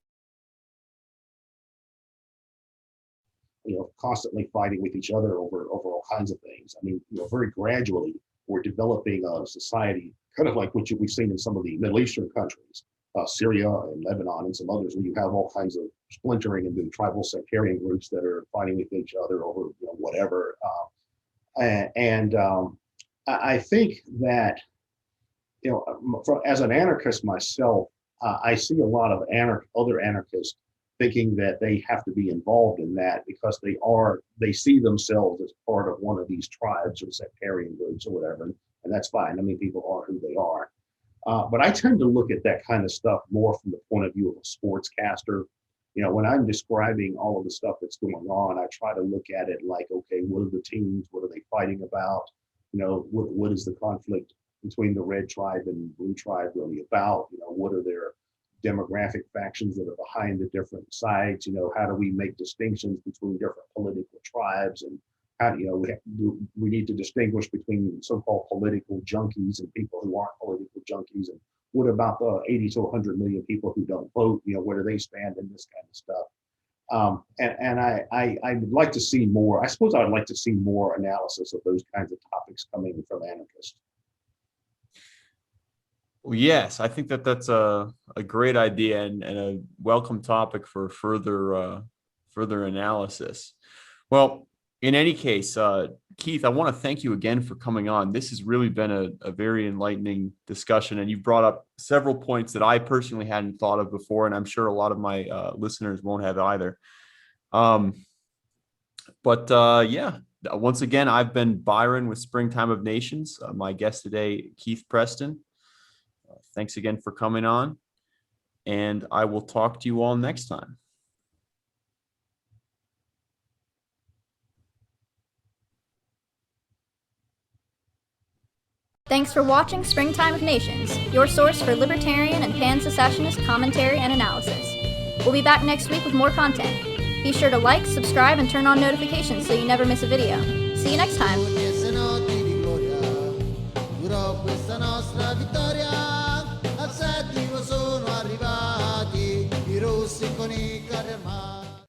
constantly fighting with each other over all kinds of things. I mean, very gradually we're developing a society kind of like what we've seen in some of the Middle Eastern countries, Syria and Lebanon and some others, where you have all kinds of splintering into tribal sectarian groups that are fighting with each other over whatever. I think that, as an anarchist myself, I see a lot of other anarchists thinking that they have to be involved in that because they see themselves as part of one of these tribes or sectarian groups or whatever, and that's fine. I mean, people are who they are. But I tend to look at that kind of stuff more from the point of view of a sportscaster. When I'm describing all of the stuff that's going on, I try to look at it like, okay, what are the teams? What are they fighting about? What is the conflict between the red tribe and blue tribe really about? What are their demographic factions that are behind the different sides? How do we make distinctions between different political tribes? And how we need to distinguish between so-called political junkies and people who aren't political junkies? And what about the 80 to 100 million people who don't vote? Where do they stand in this kind of stuff? And I would like to see more. I suppose I would like to see more analysis of those kinds of topics coming from anarchists. Well, yes, I think that's a great idea and a welcome topic for further analysis. Well, in any case, Keith, I want to thank you again for coming on. This has really been a very enlightening discussion, and you brought up several points that I personally hadn't thought of before, and I'm sure a lot of my listeners won't have either. Yeah, once again, I've been Byron with Springtime of Nations. My guest today, Keith Preston. Thanks again for coming on, and I will talk to you all next time. Thanks for watching Springtime of Nations, your source for libertarian and pan-secessionist commentary and analysis. We'll be back next week with more content. Be sure to like, subscribe, and turn on notifications so you never miss a video. See you next time. Sono arrivati i rossi con i carri armati.